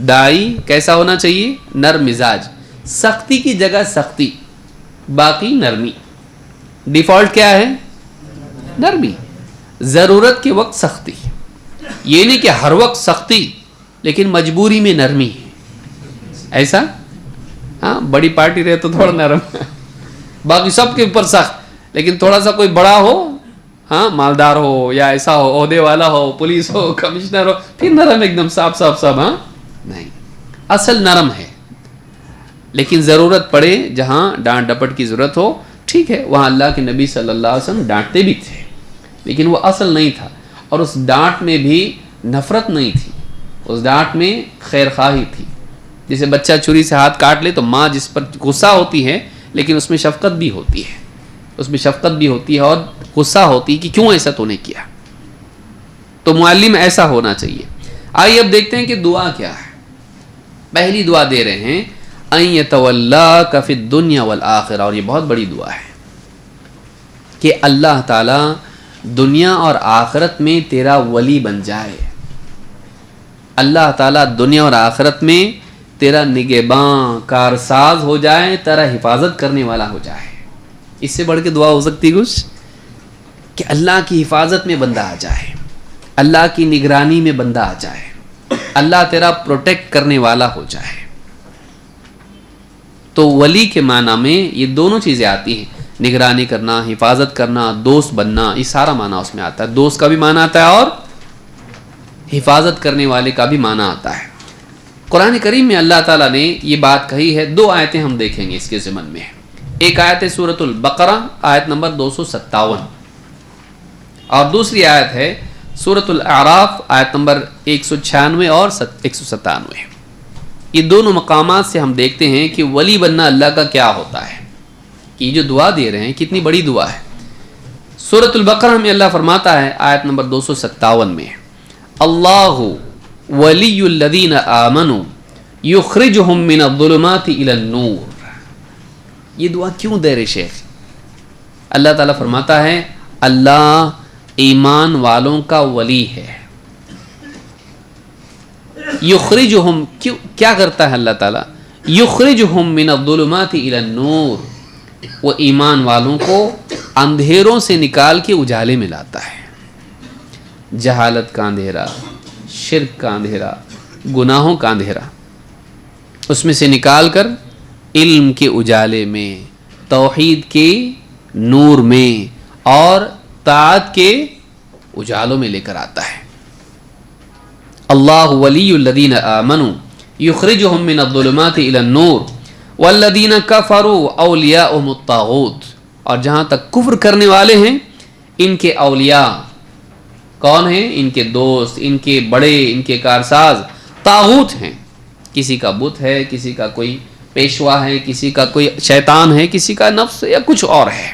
داعی کیسا ہونا چاہیے؟ نرم مزاج. سختی کی جگہ سختی، باقی نرمی. ڈیفالٹ کیا ہے؟ نرمی. ضرورت کے وقت سختی، یہ نہیں کہ ہر وقت سختی لیکن مجبوری میں نرمی. ایسا ہاں بڑی پارٹی رہے تو تھوڑا نرم، باقی سب کے اوپر سخت. لیکن تھوڑا سا کوئی بڑا ہو، ہاں مالدار ہو یا ایسا ہو، عہدے والا ہو، پولیس ہو، کمشنر ہو، پھر نرم ایک دم صاف صاف صاف. ہاں نہیں، اصل نرم ہے. لیکن ضرورت پڑے جہاں ڈانٹ ڈپٹ کی ضرورت ہو، ٹھیک ہے، وہاں اللہ کے نبی صلی اللہ علیہ وسلم ڈانٹتے بھی تھے لیکن وہ اصل نہیں تھا. اور اس ڈانٹ میں بھی نفرت نہیں تھی، اس ڈانٹ میں خیر خواہی تھی. جیسے بچہ چھری سے ہاتھ کاٹ لے تو ماں جس پر غصہ ہوتی ہے لیکن اس میں شفقت بھی ہوتی ہے، اس میں شفقت بھی ہوتی ہے اور غصہ ہوتی ہے کہ کیوں ایسا تو نے کیا. تو معلم ایسا ہونا چاہیے. آئیے اب دیکھتے ہیں کہ دعا کیا ہے. پہلی دعا دے رہے ہیں ان یتولاک فی الدنیا والآخرہ، اور یہ بہت بڑی دعا ہے کہ اللہ تعالی دنیا اور آخرت میں تیرا ولی بن جائے. اللہ تعالیٰ دنیا اور آخرت میں تیرا نگہباں کارساز ہو جائے، تیرا حفاظت کرنے والا ہو جائے. اس سے بڑھ کے دعا ہو سکتی کچھ؟ کہ اللہ کی حفاظت میں بندہ آ جائے، اللہ کی نگرانی میں بندہ آ جائے، اللہ تیرا پروٹیکٹ کرنے والا ہو جائے. تو ولی کے معنی میں یہ دونوں چیزیں آتی ہیں، نگرانی کرنا، حفاظت کرنا، دوست بننا، یہ سارا معنی اس میں آتا ہے. دوست کا بھی معنی آتا ہے اور حفاظت کرنے والے کا بھی معنی آتا ہے. قرآن کریم میں اللہ تعالیٰ نے یہ بات کہی ہے. دو آیتیں ہم دیکھیں گے اس کے ضمن میں. ایک آیت ہے سورۃ البقرہ آیت نمبر 257، اور دوسری آیت ہے سورۃ الاعراف آیت نمبر 196 اور 197. یہ دونوں مقامات سے ہم دیکھتے ہیں کہ ولی بننا اللہ کا کیا ہوتا ہے. کہ یہ جو دعا دے رہے ہیں کتنی بڑی دعا ہے. سورۃ البقرہ میں اللہ فرماتا ہے آیت نمبر 257 میں اللہ ولی الذین آمنوا یخرجہم من الظلمات الی النور. یہ دعا کیوں دے رہے شیخ؟ اللہ تعالیٰ فرماتا ہے اللہ ایمان والوں کا ولی ہے. یخرجہم کیا کرتا ہے اللہ تعالیٰ؟ یخرجہم من الظلمات الی النور، وہ ایمان والوں کو اندھیروں سے نکال کے اجالے میں لاتا ہے. جہالت کا اندھیرا، شرک کا اندھیرا، گناہوں کا اندھیرا، اس میں سے نکال کر علم کے اجالے میں، توحید کے نور میں اور طاعت کے اجالوں میں لے کر آتا ہے. اللہ ولی الذین آمنوا یخرجہم من الظلمات الی النور والذین کفروا اولیاءہم الطاغوت. اور جہاں تک کفر کرنے والے ہیں ان کے اولیاء کون ہیں؟ ان کے دوست، ان کے بڑے، ان کے کارساز طاغوت ہیں. کسی کا بت ہے، کسی کا کوئی پیشوا ہے، کسی کا کوئی شیطان ہے، کسی کا نفس یا کچھ اور ہے.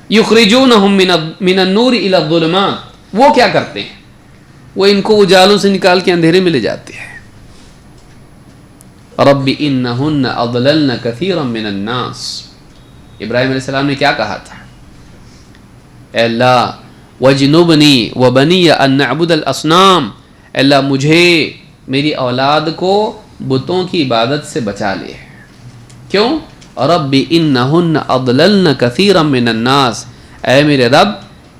یخرجونہم من النور الی الظلمات، وہ کیا کرتے ہیں؟ وہ ان کو اجالوں سے نکال کے اندھیرے میں لے جاتے ہیں. رب انہن اضللن کثیرا من الناس. ابراہیم علیہ السلام نے کیا کہا تھا؟ اے اللہ وجنبنی وبنی ان نعبد الاصنام، اے اللہ مجھے میری اولاد کو بتوں کی عبادت سے بچا لے. کیوں؟ رب انہن اضللن کثیرا من الناس، اے میرے رب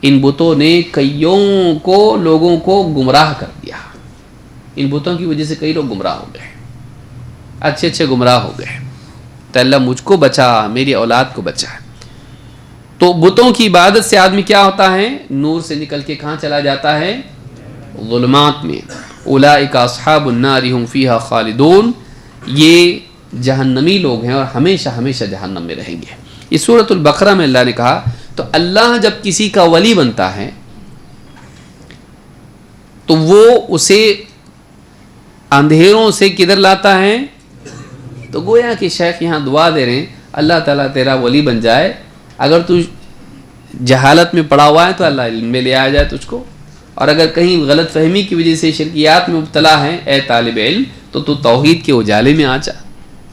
ان بتوں نے کئیوں کو لوگوں کو گمراہ کر دیا. ان بتوں کی وجہ سے کئی لوگ گمراہ ہو گئے, اچھے اچھے گمراہ ہو گئے. تو اللہ مجھ کو بچا, میری اولاد کو بچا. تو بتوں کی عبادت سے آدمی کیا ہوتا ہے, نور سے نکل کے کہاں چلا جاتا ہے, ظلمات میں. اولئک اصحاب النار هم فیہا خالدون, یہ جہنمی لوگ ہیں اور ہمیشہ ہمیشہ جہنم میں رہیں گے. اس سورۃ البقرہ میں اللہ نے کہا تو اللہ جب کسی کا ولی بنتا ہے تو وہ اسے اندھیروں سے کدھر لاتا ہے. تو گویا کہ شیخ یہاں دعا دے رہے ہیں اللہ تعالیٰ تیرا ولی بن جائے. اگر تو جہالت میں پڑا ہوا ہے تو اللہ علم میں لے آ جائے تجھ کو, اور اگر کہیں غلط فہمی کی وجہ سے شرکیات میں مبتلا ہے اے طالب علم تو توحید کے اجالے میں آ جا.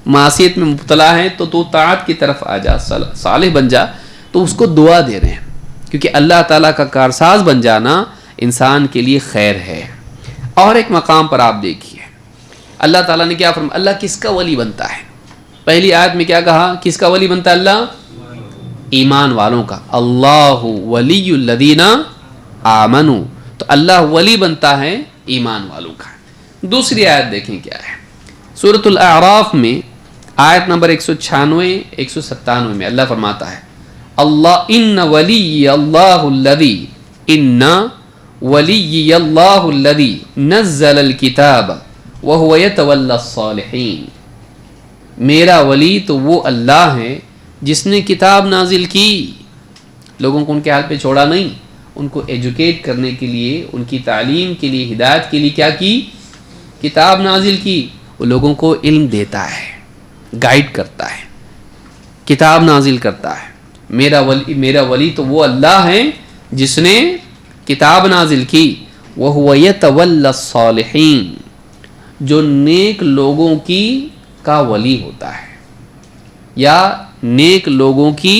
معصیت میں مبتلا ہے تو طاعت کی طرف آ جا, صالح بن جا. تو اس کو دعا دے رہے ہیں کیونکہ اللہ تعالیٰ کا کارساز بن جانا انسان کے لیے خیر ہے. اور ایک مقام پر آپ دیکھیے اللہ تعالیٰ نے کیا فرمایا, اللہ کس کا ولی بنتا ہے. پہلی آیت میں کیا کہا, کس کا ولی بنتا ہے اللہ, ایمان والوں کا. اللہ ولی الذین آمنوا, تو اللہ ولی بنتا ہے ایمان والوں کا. دوسری آیت دیکھیں کیا ہے, سورۃ الاعراف میں آیت نمبر 196 197 میں اللہ فرماتا ہے اللہ ان ولی اللہ الذی ان ولی اللہ الذی نزل الکتاب وهو يتولى الصالحین, میرا ولی تو وہ اللہ ہے جس نے کتاب نازل کی. لوگوں کو ان کے حال پہ چھوڑا نہیں, ان کو ایجوکیٹ کرنے کے لیے, ان کی تعلیم کے لیے, ہدایت کے لیے کیا کی, کتاب نازل کی. وہ لوگوں کو علم دیتا ہے, گائیڈ کرتا ہے, کتاب نازل کرتا ہے. میرا ولی تو وہ اللہ ہے جس نے کتاب نازل کی. وَهُوَ يَتَوَلَّى الصَّالِحِينَ, جو نیک لوگوں کی کا ولی ہوتا ہے یا نیک لوگوں کی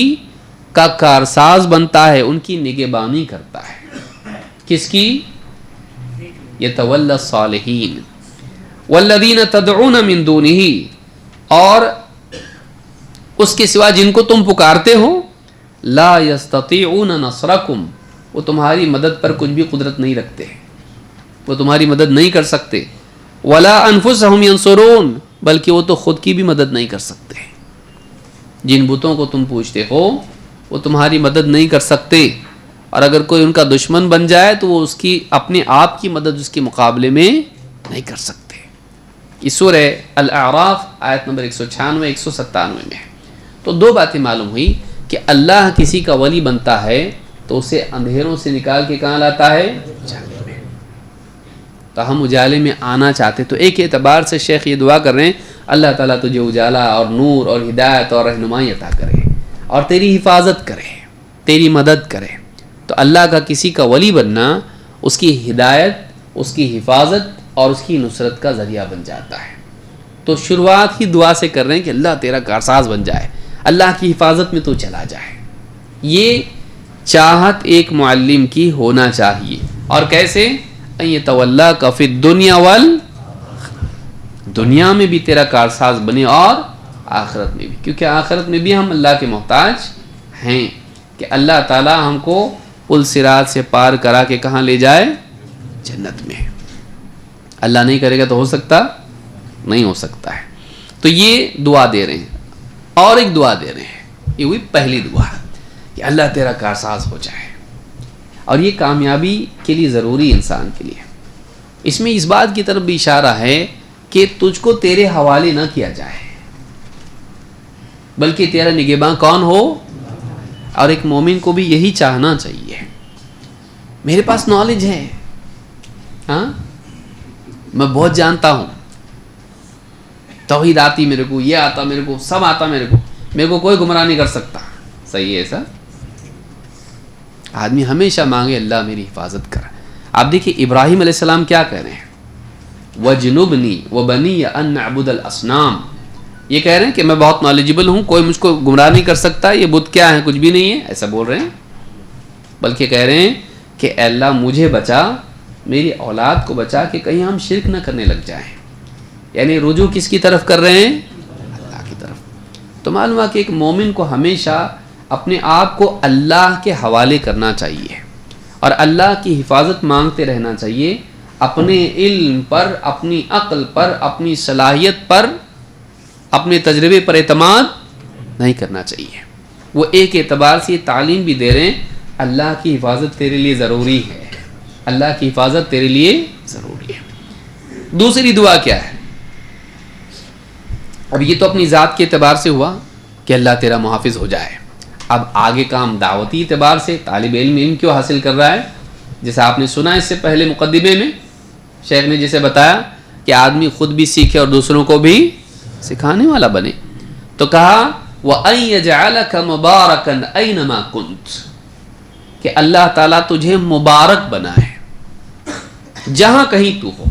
کا کارساز بنتا ہے, ان کی نگہبانی کرتا ہے. کس کی, یتولی الصالحین. والذین تدعون من دونہ, اور اس کے سوا جن کو تم پکارتے ہو, لا یستطیعون نصرکم, وہ تمہاری مدد پر کچھ بھی قدرت نہیں رکھتے, وہ تمہاری مدد نہیں کر سکتے. ولا انفسہم ینصرون, بلکہ وہ تو خود کی بھی مدد نہیں کر سکتے. جن بتوں کو تم پوجتے ہو وہ تمہاری مدد نہیں کر سکتے, اور اگر کوئی ان کا دشمن بن جائے تو وہ اس کی اپنے آپ کی مدد اس کے مقابلے میں نہیں کر سکتے. اس سورہ الاعراف آیت نمبر 196 197 میں. تو دو باتیں معلوم ہوئی کہ اللہ کسی کا ولی بنتا ہے تو اسے اندھیروں سے نکال کے کہاں لاتا ہے, اجالے میں. تو ہم اجالے میں آنا چاہتے, تو ایک اعتبار سے شیخ یہ دعا کر رہے ہیں اللہ تعالیٰ تجھے اجالا اور نور اور ہدایت اور رہنمائی عطا کرے اور تیری حفاظت کرے, تیری مدد کرے. تو اللہ کا کسی کا ولی بننا اس کی ہدایت, اس کی حفاظت اور اس کی نصرت کا ذریعہ بن جاتا ہے. تو شروعات ہی دعا سے کر رہے ہیں کہ اللہ تیرا کارساز بن جائے, اللہ کی حفاظت میں تو چلا جائے. یہ چاہت ایک معلم کی ہونا چاہیے. اور کیسے, ان یتولاک فی الدنیا دنیا میں بھی تیرا کارساز بنے اور آخرت میں بھی, کیونکہ آخرت میں بھی ہم اللہ کے محتاج ہیں کہ اللہ تعالیٰ ہم کو پل صراط سے پار کرا کے کہاں لے جائے, جنت میں. اللہ نہیں کرے گا تو ہو سکتا نہیں ہو سکتا ہے. تو یہ دعا دے رہے ہیں. اور ایک دعا دے رہے ہیں, یہ ہوئی پہلی دعا کہ اللہ تیرا کارساز ہو جائے. اور یہ کامیابی کے لیے ضروری انسان کے لیے. اس میں اس بات کی طرف بھی اشارہ ہے کہ تجھ کو تیرے حوالے نہ کیا جائے بلکہ تیرا نگہباں کون ہو. اور ایک مومن کو بھی یہی چاہنا چاہیے. میرے پاس نالج ہے, ہاں میں بہت جانتا ہوں, توحید آتی میرے کو, یہ آتا میرے کو, سب آتا میرے کو کوئی گمراہ نہیں کر سکتا. صحیح ہے ایسا؟ آدمی ہمیشہ مانگے اللہ میری حفاظت کر. آپ دیکھیے ابراہیم علیہ السلام کیا کہہ رہے ہیں, وَجْنُبْنِي وَبَنِيَّ أَن نَعْبُدَ الْأَصْنَامَ. یہ کہہ رہے ہیں کہ میں بہت نالجبل ہوں, کوئی مجھ کو گمراہ نہیں کر سکتا, یہ بت کیا ہے, کچھ بھی نہیں ہے, ایسا بول رہے ہیں. بلکہ کہہ رہے ہیں کہ اے اللہ مجھے بچا, میری اولاد کو بچا کہ کہیں ہم شرک نہ کرنے لگ جائیں. یعنی رجوع کس کی طرف کر رہے ہیں, اللہ کی طرف. تو معلوم ہے کہ ایک مومن کو ہمیشہ اپنے آپ کو اللہ کے حوالے کرنا چاہیے. اور اللہ کی حفاظت مانگتے رہنا چاہیے. اپنے علم پر، اپنی عقل پر، اپنی صلاحیت پر، اپنے تجربے پر اعتماد نہیں کرنا چاہیے. وہ ایک اعتبار سے یہ تعلیم بھی دے رہے ہیں اللہ کی حفاظت تیرے لیے ضروری ہے، اللہ کی حفاظت تیرے لیے ضروری ہے. دوسری دعا کیا ہے؟ اب یہ تو اپنی ذات کے اعتبار سے ہوا کہ اللہ تیرا محافظ ہو جائے. اب آگے کام دعوتی اعتبار سے طالب علم کیوں حاصل کر رہا ہے؟ جیسا آپ نے سنا اس سے پہلے مقدمے میں شیخ نے جسے بتایا کہ آدمی خود بھی سیکھے اور دوسروں کو بھی سکھانے والا بنے. تو کہا وَأَن يَجْعَلَكَ مُبَارَكًا أَيْنَمَا كُنْتَ، کہ اللہ تعالیٰ تجھے مبارک بنائے جہاں کہیں تو ہو.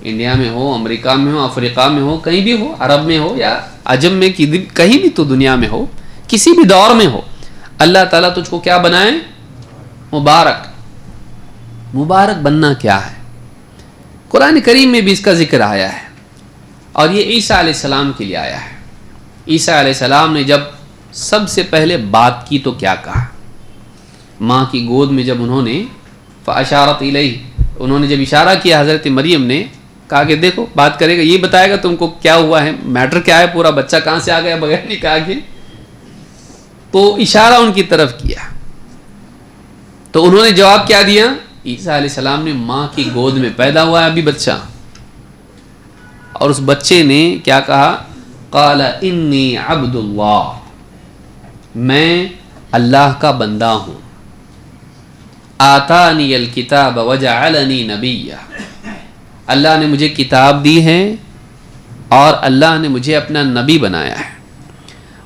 انڈیا میں ہو، امریکہ میں ہو، افریقہ میں ہو، کہیں بھی ہو، عرب میں ہو یا عجم میں، کہیں بھی تو دنیا میں ہو، کسی بھی دور میں ہو، اللہ تعالیٰ تجھ کو کیا بنائے؟ مبارک. مبارک بننا کیا ہے؟ قرآن کریم میں بھی اس کا ذکر آیا ہے، اور یہ عیسیٰ علیہ السلام کے لیے آیا ہے. عیسیٰ علیہ السلام نے جب سب سے پہلے بات کی تو کیا کہا؟ ماں کی گود میں جب انہوں نے فاشارت الیہ، انہوں نے جب اشارہ کیا حضرت مریم نے، کہا کہ دیکھو بات کرے گا، یہ بتائے گا تم کو کیا ہوا ہے، میٹر کیا ہے پورا، بچہ کہاں سے آ گیا بغیر نکاح کے. تو اشارہ ان کی طرف کیا تو انہوں نے جواب کیا دیا؟ عیسیٰ علیہ السلام نے ماں کی گود میں پیدا ہوا ہے ابھی بچہ، اور اس بچے نے کیا کہا؟ قال انی عبد اللہ، میں اللہ کا بندہ ہوں. آتانی الکتاب وجعلنی نبیا، اللہ نے مجھے کتاب دی ہے اور اللہ نے مجھے اپنا نبی بنایا ہے.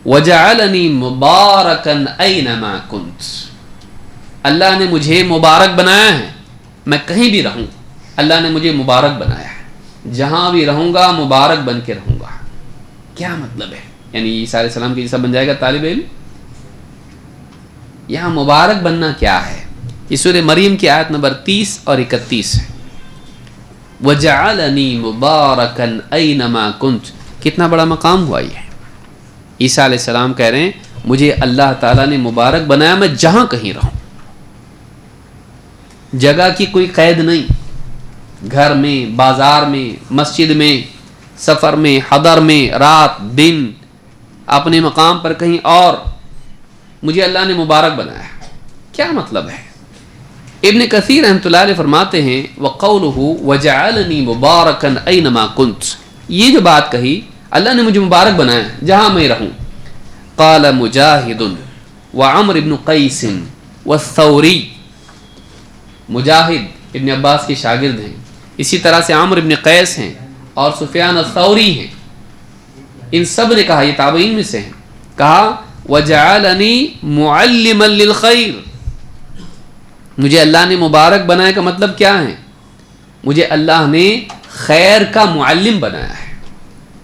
وجعلنی مبارکا اینما کنت، اللہ نے مجھے مبارک بنایا ہے، میں کہیں بھی رہوں اللہ نے مجھے مبارک بنایا ہے، جہاں بھی رہوں گا مبارک بن کے رہوں گا. کیا مطلب ہے؟ یعنی عیسیٰ علیہ السلام کے جیسا بن جائے گا طالب علم. یہاں مبارک بننا کیا ہے؟ یہ سورہ مریم کی آیت نمبر 30 اور 31 ہے. وَجَعَلَنِي مُبَارَكًا أَيْنَمَا كُنْتُ، کتنا بڑا مقام ہوا یہ. عیسیٰ علیہ السلام کہہ رہے ہیں مجھے اللہ تعالیٰ نے مبارک بنایا، میں جہاں کہیں رہوں. جگہ کی کوئی قید نہیں، گھر میں، بازار میں، مسجد میں، سفر میں، حضر میں، رات دن، اپنے مقام پر کہیں اور، مجھے اللہ نے مبارک بنایا. کیا مطلب ہے؟ ابن کثیر رحمۃ اللہ علیہ فرماتے ہیں وَقَوْلُهُ وَجَعَلَنِي مُبَارَكًا أَيْنَمَا كُنْتُ، یہ جو بات کہی اللہ نے مجھے مبارک بنایا جہاں میں رہوں. قال مجاہد وعمر بن قیس والثوری، مجاہد ابن عباس کے شاگرد ہیں، اسی طرح سے عمر بن قیس ہیں اور سفیان الثوری ہیں. ان سب نے کہا، یہ تابعین میں سے ہیں، کہا وَجَعَلَنِي مُعَلِّمًا لِلْخَيْرِ، مجھے اللہ نے مبارک بنایا کا مطلب کیا ہے؟ مجھے اللہ نے خیر کا معلم بنایا ہے.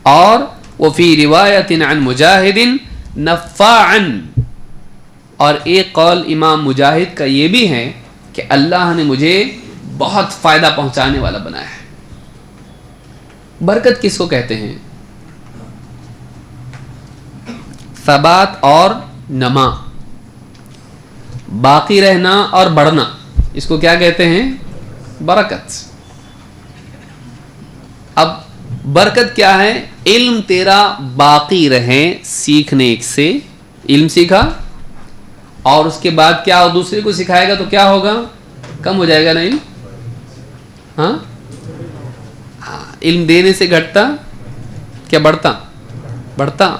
اور وفی روایت عن مجاہد نفاعا، اور ایک قول امام مجاہد کا یہ بھی ہے کہ اللہ نے مجھے بہت فائدہ پہنچانے والا بنایا ہے. برکت کس کو کہتے ہیں؟ ثبات اور نما، باقی رہنا اور بڑھنا، اس کو کیا کہتے ہیں؟ برکت. اب برکت کیا ہے؟ علم تیرا باقی رہے، سیکھنے سے علم سیکھا اور اس کے بعد کیا دوسرے کو سکھائے گا تو کیا ہوگا؟ کم ہو جائے گا نا علم. ہاں، علم دینے سے گھٹتا کیا بڑھتا؟ بڑھتا.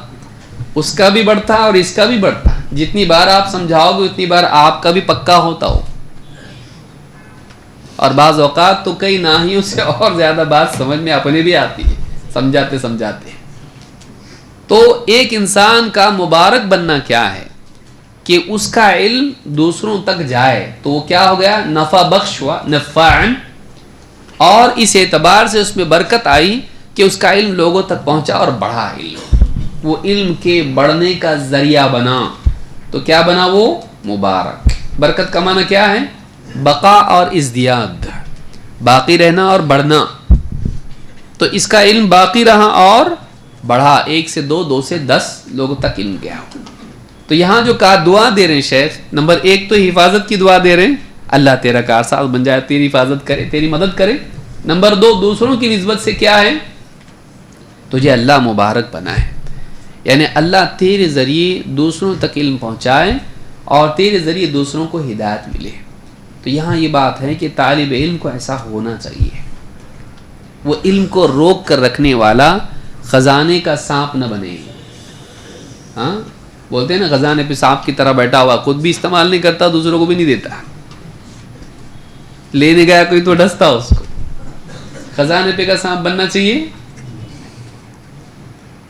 اس کا بھی بڑھتا اور اس کا بھی بڑھتا. جتنی بار آپ سمجھاؤ گے اتنی بار آپ کا بھی پکا ہوتا ہو، اور بعض اوقات تو کئی ناہیوں سے اور زیادہ بات سمجھ میں اپنے بھی آتی ہے سمجھاتے سمجھاتے. تو ایک انسان کا مبارک بننا کیا ہے کہ اس کا علم دوسروں تک جائے تو وہ کیا ہو گیا؟ نفع بخش ہوا، نفعاً. اور اس اعتبار سے اس میں برکت آئی کہ اس کا علم لوگوں تک پہنچا اور بڑھا. علم وہ علم کے بڑھنے کا ذریعہ بنا تو کیا بنا؟ وہ مبارک. برکت کا معنی کیا ہے؟ بقا اور ازدیاد، باقی رہنا اور بڑھنا. تو اس کا علم باقی رہا اور بڑھا، 1 سے 2، 2 سے 10 لوگوں تک علم گیا. تو یہاں جو کہا دعا دے رہے ہیں شیخ، نمبر ایک تو حفاظت کی دعا دے رہے ہیں، اللہ تیرا کارساز بن جائے، تیری حفاظت کرے، تیری مدد کرے۔ نمبر دو، دوسروں کی نسبت سے کیا ہے، تجھے اللہ مبارک بنائے، یعنی اللہ تیرے ذریعے دوسروں تک علم پہنچائے اور تیرے ذریعے دوسروں کو ہدایت ملے۔ تو یہاں یہ بات ہے کہ طالب علم کو ایسا ہونا چاہیے، وہ علم کو روک کر رکھنے والا خزانے کا سانپ نہ بنے۔ ہاں بولتے ہیں نا، خزانے پہ سانپ کی طرح بیٹھا ہوا، خود بھی استعمال نہیں کرتا، دوسروں کو بھی نہیں دیتا، لینے گیا کوئی تو ڈستا اس کو۔ خزانے پہ کا سانپ بننا چاہیے۔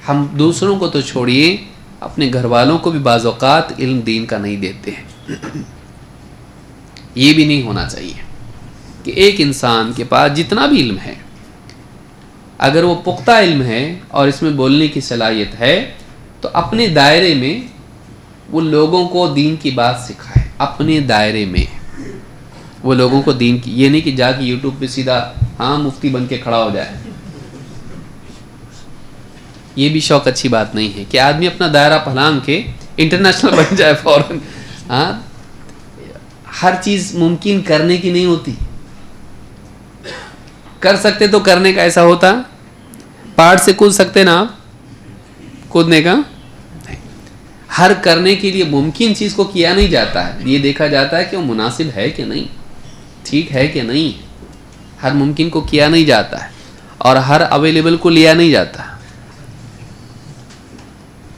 ہم دوسروں کو تو چھوڑیے، اپنے گھر والوں کو بھی بعض اوقات علم دین کا نہیں دیتے ہیں۔ یہ بھی نہیں ہونا چاہیے کہ ایک انسان کے پاس جتنا بھی علم ہے، اگر وہ پختہ علم ہے اور اس میں بولنے کی صلاحیت ہے، تو اپنے دائرے میں وہ لوگوں کو دین کی بات سکھائے۔ اپنے دائرے میں وہ لوگوں کو دین کی، یہ نہیں کہ جا کے یوٹیوب پہ سیدھا ہاں مفتی بن کے کھڑا ہو جائے۔ یہ بھی شوق اچھی بات نہیں ہے کہ آدمی اپنا دائرہ پھلانگ کے انٹرنیشنل بن جائے فوراً۔ ہاں، ہر چیز ممکن کرنے کی نہیں ہوتی۔ کر سکتے تو کرنے کا ایسا ہوتا، پہاڑ سے کود سکتے نا آپ، کودنے کا ہر کرنے کے لیے ممکن چیز کو کیا نہیں جاتا ہے، یہ دیکھا جاتا ہے کہ وہ مناسب ہے کہ نہیں، ٹھیک ہے کہ نہیں۔ ہر ممکن کو کیا نہیں جاتا ہے اور ہر اویلیبل کو لیا نہیں جاتا۔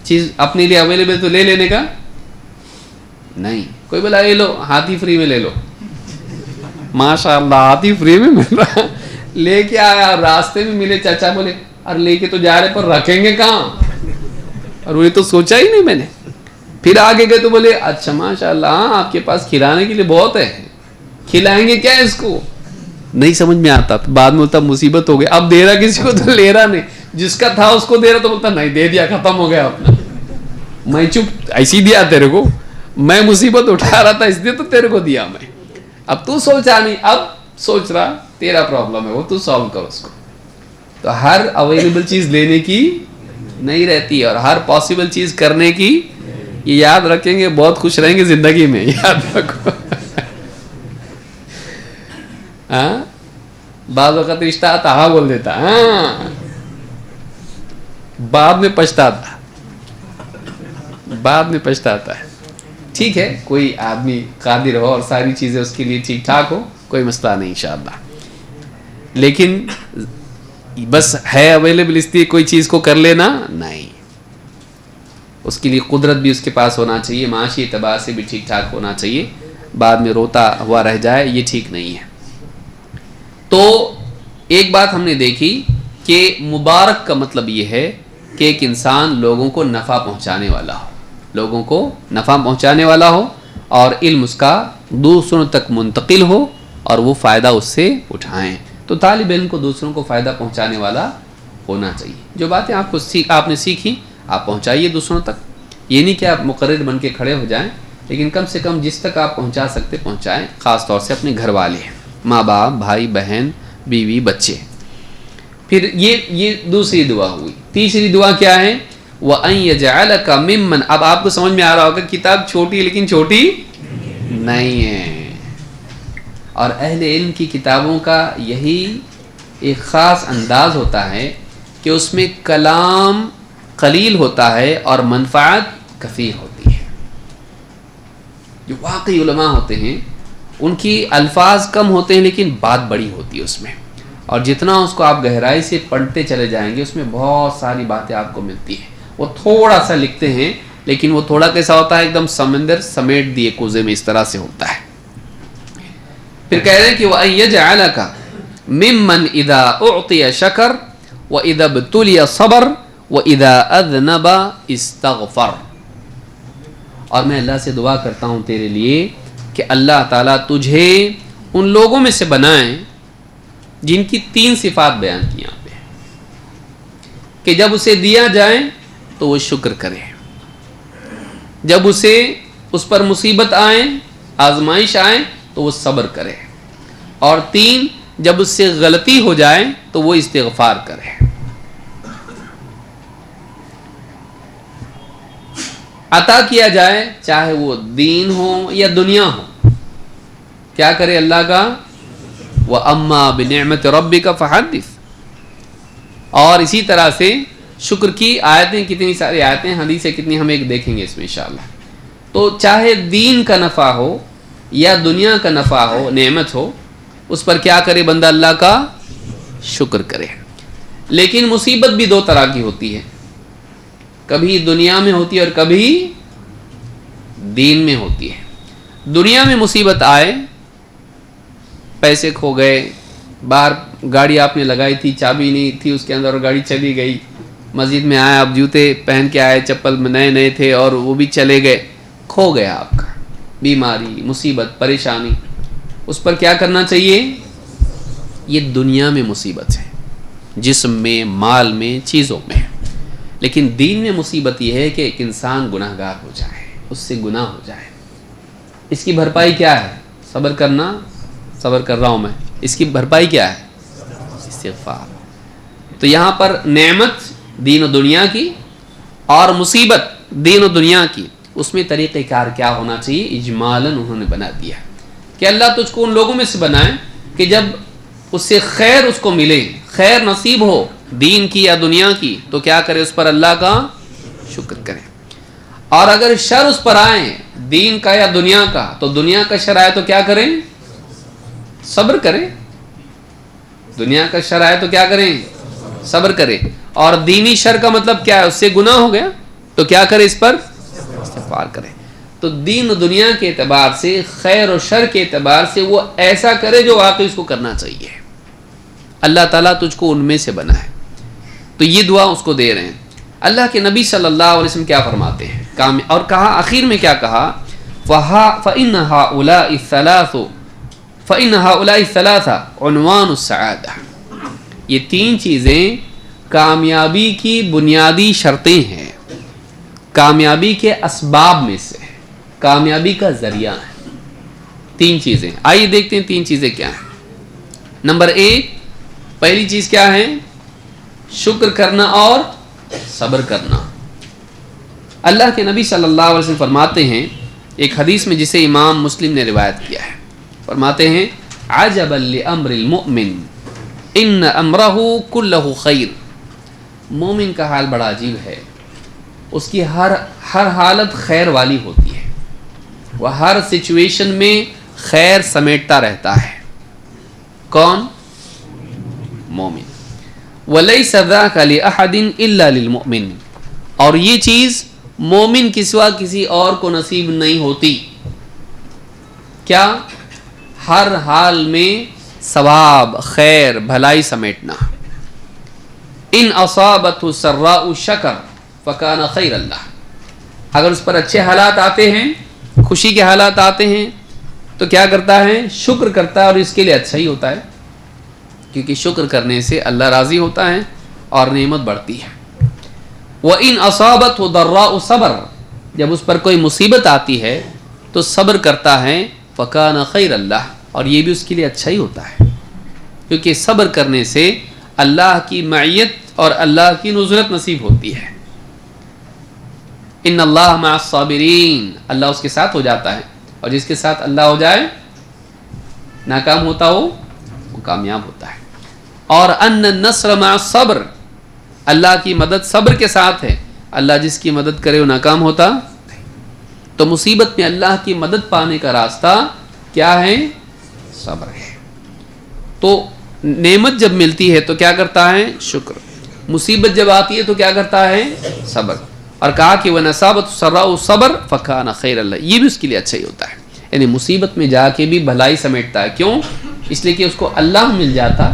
چیز اپنے لیے اویلیبل تو لے لینے کا نہیں، کوئی بولا لے لو، ہاتھی فری میں لے لو، ماشاء اللہ ہاتھی فری میں مل رہا، لے کے آیا، راستے میں ملے چچا، بولے اور لے کے تو جا رہے پر رکھیں گے کہاں، اور وہ تو سوچا ہی نہیں میں نے۔ پھر آگے گئے تو بولے اچھا ماشاء اللہ، ہاں آپ کے پاس کھلانے کے لیے بہت ہے، کھلائیں گے کیا اس کو، نہیں سمجھ میں آتا۔ بعد میں بولتا مصیبت ہو گئی، اب دے رہا کسی کو تو لے رہا نہیں، جس کا تھا اس کو دے رہا تو بولتا نہیں دے دیا، ختم ہو گیا اپنا، میں چپ ایسی دیا تیرے کو، میں مصیبت اٹھا رہا تھا اس لیے تو تیرے کو دیا میں، اب تو سوچا نہیں، اب سوچ رہا، تیرا پرابلم ہے وہ، تو سالو کر اس کو۔ تو ہر اویلیبل چیز لینے کی نہیں رہتی اور ہر پاسبل چیز کرنے کی، یہ یاد رکھیں گے بہت خوش رہیں گے زندگی میں، یاد رکھو۔ ہاں بعض وقت رشتہ آتا ہاں بول دیتا، ہاں بعد میں پچھتاتا، بعد میں پچھتاتا ہے۔ ٹھیک ہے، کوئی آدمی قادر ہو اور ساری چیزیں اس کے لیے ٹھیک ٹھاک ہو، کوئی مسئلہ نہیں انشاءاللہ، لیکن بس ہے اویلیبل اس لیے کوئی چیز کو کر لینا نہیں، اس کے لیے قدرت بھی اس کے پاس ہونا چاہیے، معاشی اعتبار سے بھی ٹھیک ٹھاک ہونا چاہیے، بعد میں روتا ہوا رہ جائے، یہ ٹھیک نہیں ہے۔ تو ایک بات ہم نے دیکھی کہ مبارک کا مطلب یہ ہے کہ ایک انسان لوگوں کو نفع پہنچانے والا ہو، لوگوں کو نفع پہنچانے والا ہو اور علم اس کا دوسروں تک منتقل ہو اور وہ فائدہ اس سے اٹھائیں۔ تو طالب علم کو دوسروں کو فائدہ پہنچانے والا ہونا چاہیے۔ جو باتیں آپ نے سیکھی آپ پہنچائیے دوسروں تک، یہ نہیں کہ آپ مقرر بن کے کھڑے ہو جائیں، لیکن کم سے کم جس تک آپ پہنچا سکتے پہنچائیں، خاص طور سے اپنے گھر والے، ماں باپ، بھائی بہن، بیوی، بچے۔ پھر یہ دوسری دعا ہوئی۔ تیسری دعا کیا ہے؟ وَأَن يَجْعَلَكَ مِمَّنْ، اب آپ کو سمجھ میں آ رہا ہوگا کتاب چھوٹی لیکن چھوٹی نہیں ہے، اور اہل علم کی کتابوں کا یہی ایک خاص انداز ہوتا ہے کہ اس میں کلام قلیل ہوتا ہے اور منفعت کثیر ہوتی ہے۔ جو واقعی علماء ہوتے ہیں ان کی الفاظ کم ہوتے ہیں لیکن بات بڑی ہوتی ہے اس میں، اور جتنا اس کو آپ گہرائی سے پڑھتے چلے جائیں گے اس میں بہت ساری باتیں آپ کو ملتی ہیں۔ وہ تھوڑا سا لکھتے ہیں لیکن وہ تھوڑا کیسا ہوتا ہے، ایک دم سمندر سمیٹ دیے کوزے میں، اس طرح سے ہوتا ہے۔ پھر کہہ رہے ہیں کہ وَأَن يَجْعَلَكَ مِمَّنْ إِذَا أُعْطِيَ شَكَرَ وَإِذَا ابْتُلِيَ صَبَرَ وَإِذَا أَذْنَبَ اسْتَغْفَرَ، اور میں اللہ سے دعا کرتا ہوں تیرے لیے کہ اللہ تعالیٰ تجھے ان لوگوں میں سے بنائیں جن کی 3 صفات بیان کی یہاں پہ، کہ جب اسے دیا جائے تو وہ شکر کرے، جب اسے اس پر مصیبت آئے، آزمائش آئے تو وہ صبر کرے، اور 3 جب اس سے غلطی ہو جائے تو وہ استغفار کرے۔ عطا کیا جائے، چاہے وہ دین ہو یا دنیا ہو، کیا کرے اللہ کا؟ وَأَمَّا بِنِعْمَةِ رَبِّكَ فَحَدِّثْ۔ اور اسی طرح سے شکر کی آیتیں، کتنی ساری آیتیں، حدیثیں کتنی، ہم ایک دیکھیں گے اس میں انشاءاللہ۔ تو چاہے دین کا نفع ہو یا دنیا کا نفع ہو، نعمت ہو، اس پر کیا کرے بندہ؟ اللہ کا شکر کرے۔ لیکن مصیبت بھی دو طرح کی ہوتی ہے، کبھی دنیا میں ہوتی ہے اور کبھی دین میں ہوتی ہے۔ دنیا میں مصیبت آئے، پیسے کھو گئے، باہر گاڑی آپ نے لگائی تھی، چابی نہیں تھی اس کے اندر اور گاڑی چلی گئی، مسجد میں آئے آپ جوتے پہن کے آئے، چپل میں نئے نئے تھے اور وہ بھی چلے گئے، کھو گیا آپ کا۔ بیماری، مصیبت، پریشانی، اس پر کیا کرنا چاہیے؟ یہ دنیا میں مصیبت ہے، جسم میں، مال میں، چیزوں میں۔ لیکن دین میں مصیبت یہ ہے کہ ایک انسان گناہ گار ہو جائے، اس سے گناہ ہو جائے، اس کی بھرپائی کیا ہے؟ صبر کرنا، صبر کر رہا ہوں میں، اس کی بھرپائی کیا ہے؟ استغفار۔ تو یہاں پر نعمت دین و دنیا کی اور مصیبت دین و دنیا کی، اس میں طریقہ کار کیا ہونا چاہیے؟ اجمالاً انہوں نے بنا دیا کہ اللہ تجھ کو ان لوگوں میں سے بنائے کہ جب اس سے خیر اس کو ملے، خیر نصیب ہو دین کی یا دنیا کی، تو کیا کرے؟ اس پر اللہ کا شکر کرے۔ اور اگر شر اس پر آئے، دین کا یا دنیا کا، تو دنیا کا شر آئے تو کیا کریں؟ صبر کریں۔ دنیا کا شر آئے تو کیا کریں؟ صبر کرے۔ اور دینی شر کا مطلب کیا ہے؟ اس سے گناہ ہو گیا تو کیا کرے؟ اس پر استغفار کرے۔ تو دین و دنیا کے اعتبار سے، خیر و شر کے اعتبار سے وہ ایسا کرے جو واقعی اس کو کرنا چاہیے۔ اللہ تعالیٰ تجھ کو ان میں سے بنا ہے، تو یہ دعا اس کو دے رہے ہیں۔ اللہ کے نبی صلی اللہ علیہ وسلم کیا فرماتے ہیں؟ اور کہا آخر میں کیا کہا؟ فَإِنَّ هَؤُلَاءِ الثَّلَاثَةُ عُنْوَانُ السَّعَادَةِ۔ یہ تین چیزیں کامیابی کی بنیادی شرطیں ہیں، کامیابی کے اسباب میں سے، کامیابی کا ذریعہ ہے تین چیزیں۔ آئیے دیکھتے ہیں تین چیزیں کیا ہیں۔ نمبر ایک، پہلی چیز کیا ہے؟ شکر کرنا اور صبر کرنا۔ اللہ کے نبی صلی اللہ علیہ وسلم فرماتے ہیں ایک حدیث میں جسے امام مسلم نے روایت کیا ہے، فرماتے ہیں عجبا لامر المؤمن ان امرہ کلہ خیر۔ مومن کا حال بڑا عجیب ہے، اس کی ہر حالت خیر والی ہوتی ہے، وہ ہر سچویشن میں خیر سمیٹتا رہتا ہے۔ کون؟ مومن۔ وَلَيْسَ ذَاكَ لِأَحَدٍ إِلَّا لِلْمُؤْمِنِ۔ اور یہ چیز مومن کے سوا کسی اور کو نصیب نہیں ہوتی۔ کیا؟ ہر حال میں ثواب، خیر، بھلائی سمیٹنا۔ ان اصابته سراء شکر فکان خیر اللہ۔ اگر اس پر اچھے حالات آتے ہیں، خوشی کے حالات آتے ہیں، تو کیا کرتا ہے؟ شکر کرتا ہے، اور اس کے لیے اچھا ہی ہوتا ہے، کیونکہ شکر کرنے سے اللہ راضی ہوتا ہے اور نعمت بڑھتی ہے۔ وَإِنْ أَصَابَتْهُ ضَرَّاءُ صبر۔ جب اس پر کوئی مصیبت آتی ہے تو صبر کرتا ہے، فَكَانَ خَيْرَ اللَّهِ، اور یہ بھی اس کے لیے اچھا ہی ہوتا ہے، کیونکہ صبر کرنے سے اللہ کی معیت اور اللہ کی نصرت نصیب ہوتی ہے۔ ان اللہ مع الصابرین، اللہ اس کے ساتھ ہو جاتا ہے، اور جس کے ساتھ اللہ ہو جائے ناکام ہوتا ہو وہ کامیاب ہوتا ہے۔ اور ان النصر مع الصبر، اللہ کی مدد صبر کے ساتھ ہے، اللہ جس کی مدد کرے وہ ناکام ہوتا نہیں۔ تو مصیبت میں اللہ کی مدد پانے کا راستہ کیا ہے؟ صبر ہے۔ تو نعمت جب ملتی ہے تو کیا کرتا ہے؟ شکر۔ مصیبت جب آتی ہے تو کیا کرتا ہے؟ صبر۔ اور کہا کہ وَإِنْ أَصَابَتْهُ سَرَّاءُ صَبْرٌ فَكَانَ خَيْرًا لَهُ، یہ بھی اس کے لیے اچھا ہی ہوتا ہے۔ یعنی مصیبت میں جا کے بھی بھلائی سمیٹتا ہے۔ کیوں؟ اس لیے کہ اس کو اللہ مل جاتا،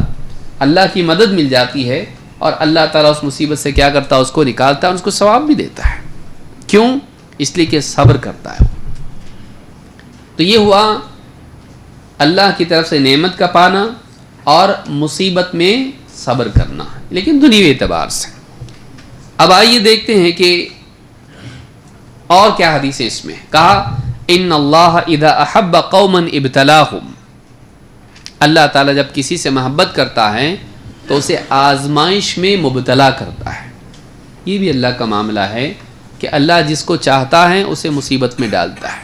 اللہ کی مدد مل جاتی ہے، اور اللہ تعالیٰ اس مصیبت سے کیا کرتا ہے؟ اس کو نکالتا ہے، اور اس کو ثواب بھی دیتا ہے۔ کیوں؟ اس لیے کہ صبر کرتا ہے۔ تو یہ ہوا اللہ کی طرف سے نعمت کا پانا اور مصیبت میں صبر کرنا، لیکن دنیوی اعتبار سے۔ اب آئیے دیکھتے ہیں کہ اور کیا حدیث ہے اس میں۔ کہا ان اللہ اذا احب قوما ابتلاہم، اللہ تعالیٰ جب کسی سے محبت کرتا ہے تو اسے آزمائش میں مبتلا کرتا ہے۔ یہ بھی اللہ کا معاملہ ہے کہ اللہ جس کو چاہتا ہے اسے مصیبت میں ڈالتا ہے،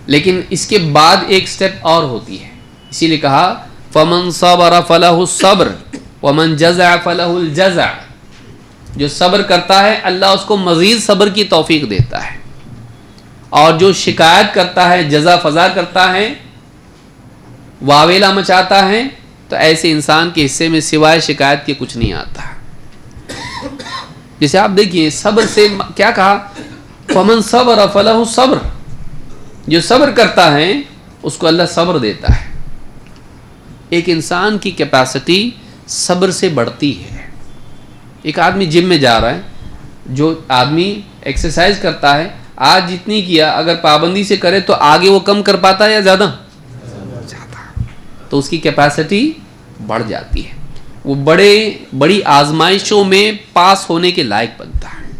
لیکن اس کے بعد ایک سٹیپ اور ہوتی ہے، اسی لیے کہا فَمَنْ صَبَرَ فَلَهُ الصَّبْرُ وَمَنْ جَزَعَ فَلَهُ الْجَزَعُ، جو صبر کرتا ہے اللہ اس کو مزید صبر کی توفیق دیتا ہے، اور جو شکایت کرتا ہے، جزا فضا کرتا ہے، واویلا مچاتا ہے، تو ایسے انسان کے حصے میں سوائے شکایت کے کچھ نہیں آتا۔ جیسے آپ دیکھیے صبر سے کیا کہا، فَمَنْ صَبَرَ فَلَهُ الصَّبْرُ، جو صبر کرتا ہے اس کو اللہ صبر دیتا ہے۔ ایک انسان کی کیپیسٹی صبر سے بڑھتی ہے۔ ایک آدمی جم میں جا رہا ہے، جو آدمی ایکسرسائز کرتا ہے، آج جتنی کیا اگر پابندی سے کرے تو آگے وہ کم کر پاتا ہے یا زیادہ، تو اس کی کیپیسٹی بڑھ جاتی ہے، وہ بڑی آزمائشوں میں پاس ہونے کے لائق بنتا ہے۔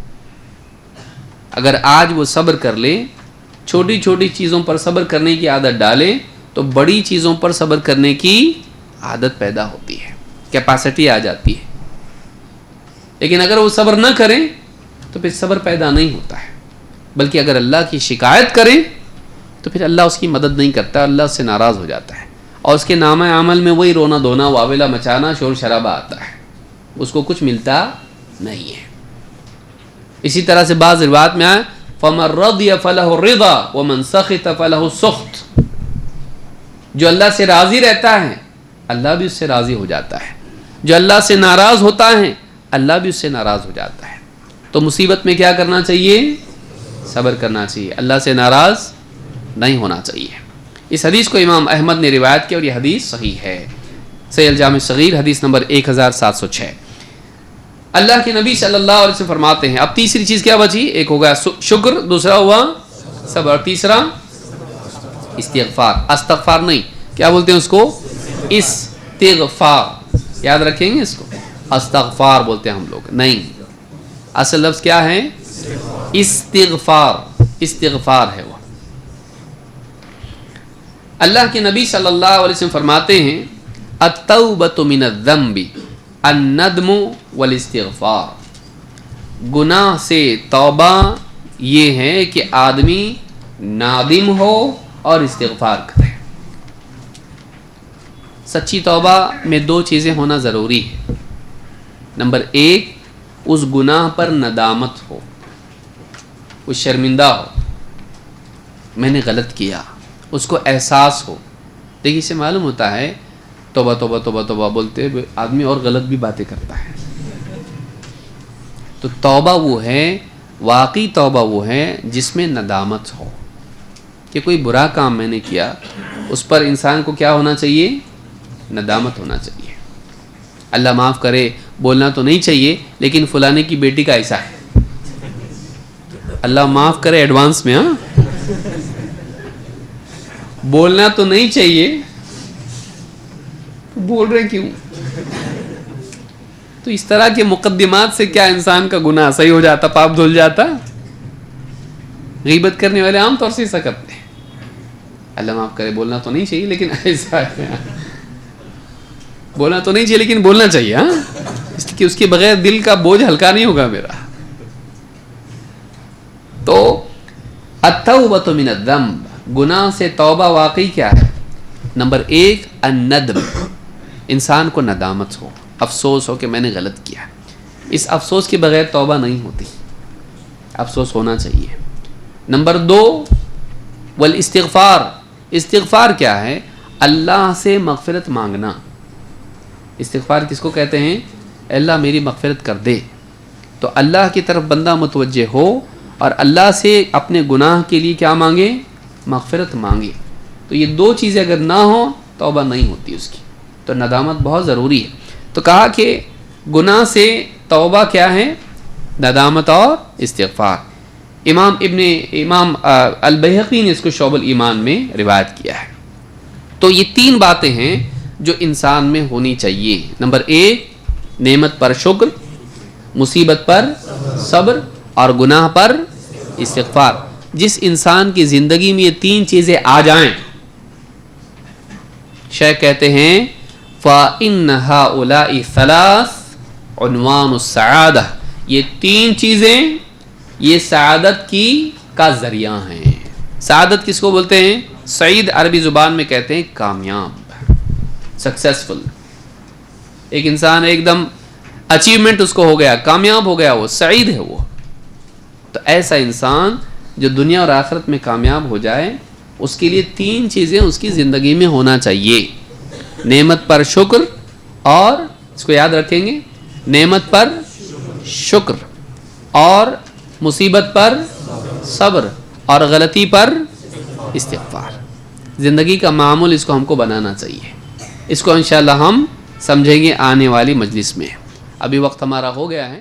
اگر آج وہ صبر کر لے، چھوٹی چھوٹی چیزوں پر صبر کرنے کی عادت ڈالے، تو بڑی چیزوں پر صبر کرنے کی عادت پیدا ہوتی ہے، کیپیسٹی آ جاتی ہے۔ لیکن اگر وہ صبر نہ کریں تو پھر صبر پیدا نہیں ہوتا ہے، بلکہ اگر اللہ کی شکایت کریں تو پھر اللہ اس کی مدد نہیں کرتا، اللہ اس سے ناراض ہو جاتا ہے، اور اس کے نامہ عمل میں وہی رونا دھونا، واویلا مچانا، شور شرابہ آتا ہے، اس کو کچھ ملتا نہیں ہے۔ اسی طرح سے بعض روایات میں آیا فَمَنْ رَضِيَ فَلَهُ الرِّضَى وَمَنْ سَخِطَ فَلَهُ السُّخْطُ، جو اللہ سے راضی رہتا ہے اللہ بھی اس سے راضی ہو جاتا ہے، جو اللہ سے ناراض ہوتا ہے اللہ بھی اس سے ناراض ہو جاتا ہے۔ تو مصیبت میں کیا کرنا چاہیے؟ صبر کرنا چاہیے، اللہ سے ناراض نہیں ہونا چاہیے۔ اس حدیث کو امام احمد نے روایت کی اور یہ حدیث صحیح ہے، صحیح الجامع صغیر حدیث نمبر 1706۔ اللہ کے نبی صلی اللہ علیہ وسلم فرماتے ہیں، اب تیسری چیز کیا بچی؟ ایک ہو گیا شکر، دوسرا ہوا صبر، اور تیسرا استغفار۔ استغفار نہیں، کیا بولتے ہیں اس کو؟ استغفار، یاد رکھیں گے اس کو، استغفار بولتے ہیں ہم لوگ، نہیں، اصل لفظ کیا ہے؟ استغفار، استغفار ہے وہ۔ اللہ کے نبی صلی اللہ علیہ وسلم فرماتے ہیں التوبۃ من الذنب الندم والاستغفار، گناہ سے توبہ یہ ہے کہ آدمی نادم ہو اور استغفار کرے۔ سچی توبہ میں دو چیزیں ہونا ضروری ہے۔ نمبر ایک، اس گناہ پر ندامت ہو، وہ شرمندہ ہو، میں نے غلط کیا، اس کو احساس ہو۔ دیکھیے اس سے معلوم ہوتا ہے توبہ توبہ توبہ توبہ بولتے آدمی اور غلط بھی باتیں کرتا ہے۔ تو توبہ وہ ہے، واقعی توبہ وہ ہے جس میں ندامت ہو کہ کوئی برا کام میں نے کیا، اس پر انسان کو کیا ہونا چاہیے؟ ندامت ہونا چاہیے۔ اللہ معاف کرے، بولنا تو نہیں چاہیے لیکن فلانے کی بیٹی کا ایسا ہے، اللہ معاف کرے ایڈوانس میں، ہاں بولنا تو نہیں چاہیے، بول رہے کیوں؟ تو اس طرح کے مقدمات سے کیا انسان کا گناہ صحیح ہو جاتا، پاپ دھل جاتا؟ غیبت کرنے والے عام طور سے ایسا کرتے ہیں، اللہ معاف کرے، بولنا تو نہیں چاہیے لیکن ایسا ہے، بولنا تو نہیں چاہیے لیکن بولنا چاہیے، ہاں، اس لیے کہ اس کے بغیر دل کا بوجھ ہلکا نہیں ہوگا میرا۔ تو التوبۃ من الذنب، گناہ سے توبہ واقعی کیا ہے؟ نمبر ایک الندم، انسان کو ندامت ہو، افسوس ہو کہ میں نے غلط کیا۔ اس افسوس کے بغیر توبہ نہیں ہوتی، افسوس ہونا چاہیے۔ نمبر دو والاستغفار، استغفار کیا ہے؟ اللہ سے مغفرت مانگنا۔ استغفار کس کو کہتے ہیں؟ اللہ میری مغفرت کر دے، تو اللہ کی طرف بندہ متوجہ ہو اور اللہ سے اپنے گناہ کے لیے کیا مانگے؟ مغفرت مانگے۔ تو یہ دو چیزیں اگر نہ ہوں توبہ نہیں ہوتی اس کی، تو ندامت بہت ضروری ہے۔ تو کہا کہ گناہ سے توبہ کیا ہے؟ ندامت اور استغفار۔ امام البیہقی نے اس کو شعب الایمان میں روایت کیا ہے۔ تو یہ تین باتیں ہیں جو انسان میں ہونی چاہیے۔ نمبر ایک نعمت پر شکر، مصیبت پر صبر، اور گناہ پر استغفار۔ جس انسان کی زندگی میں یہ تین چیزیں آ جائیں، شیخ کہتے ہیں فَإِنَّ هَؤُلَاءِ ثَلَاث عُنْوَانُ السَّعَادَةِ، یہ تین چیزیں یہ سعادت کا ذریعہ ہیں. سعادت کس کو بولتے ہیں؟ سعید عربی زبان میں کہتے ہیں کامیاب، سکسیسفل. ایک انسان ایک دم اچیومنٹ اس کو ہو گیا، کامیاب ہو گیا، وہ سعید ہے وہ. تو ایسا انسان جو دنیا اور آخرت میں کامیاب ہو جائے، اس کے لیے تین چیزیں اس کی زندگی میں ہونا چاہیے. نعمت پر شکر، اور اس کو یاد رکھیں گے، نعمت پر شکر، اور مصیبت پر صبر، اور غلطی پر استغفار. زندگی کا معمول اس کو ہم کو بنانا چاہیے. اس کو انشاءاللہ ہم سمجھیں گے آنے والی مجلس میں. ابھی وقت ہمارا ہو گیا ہے.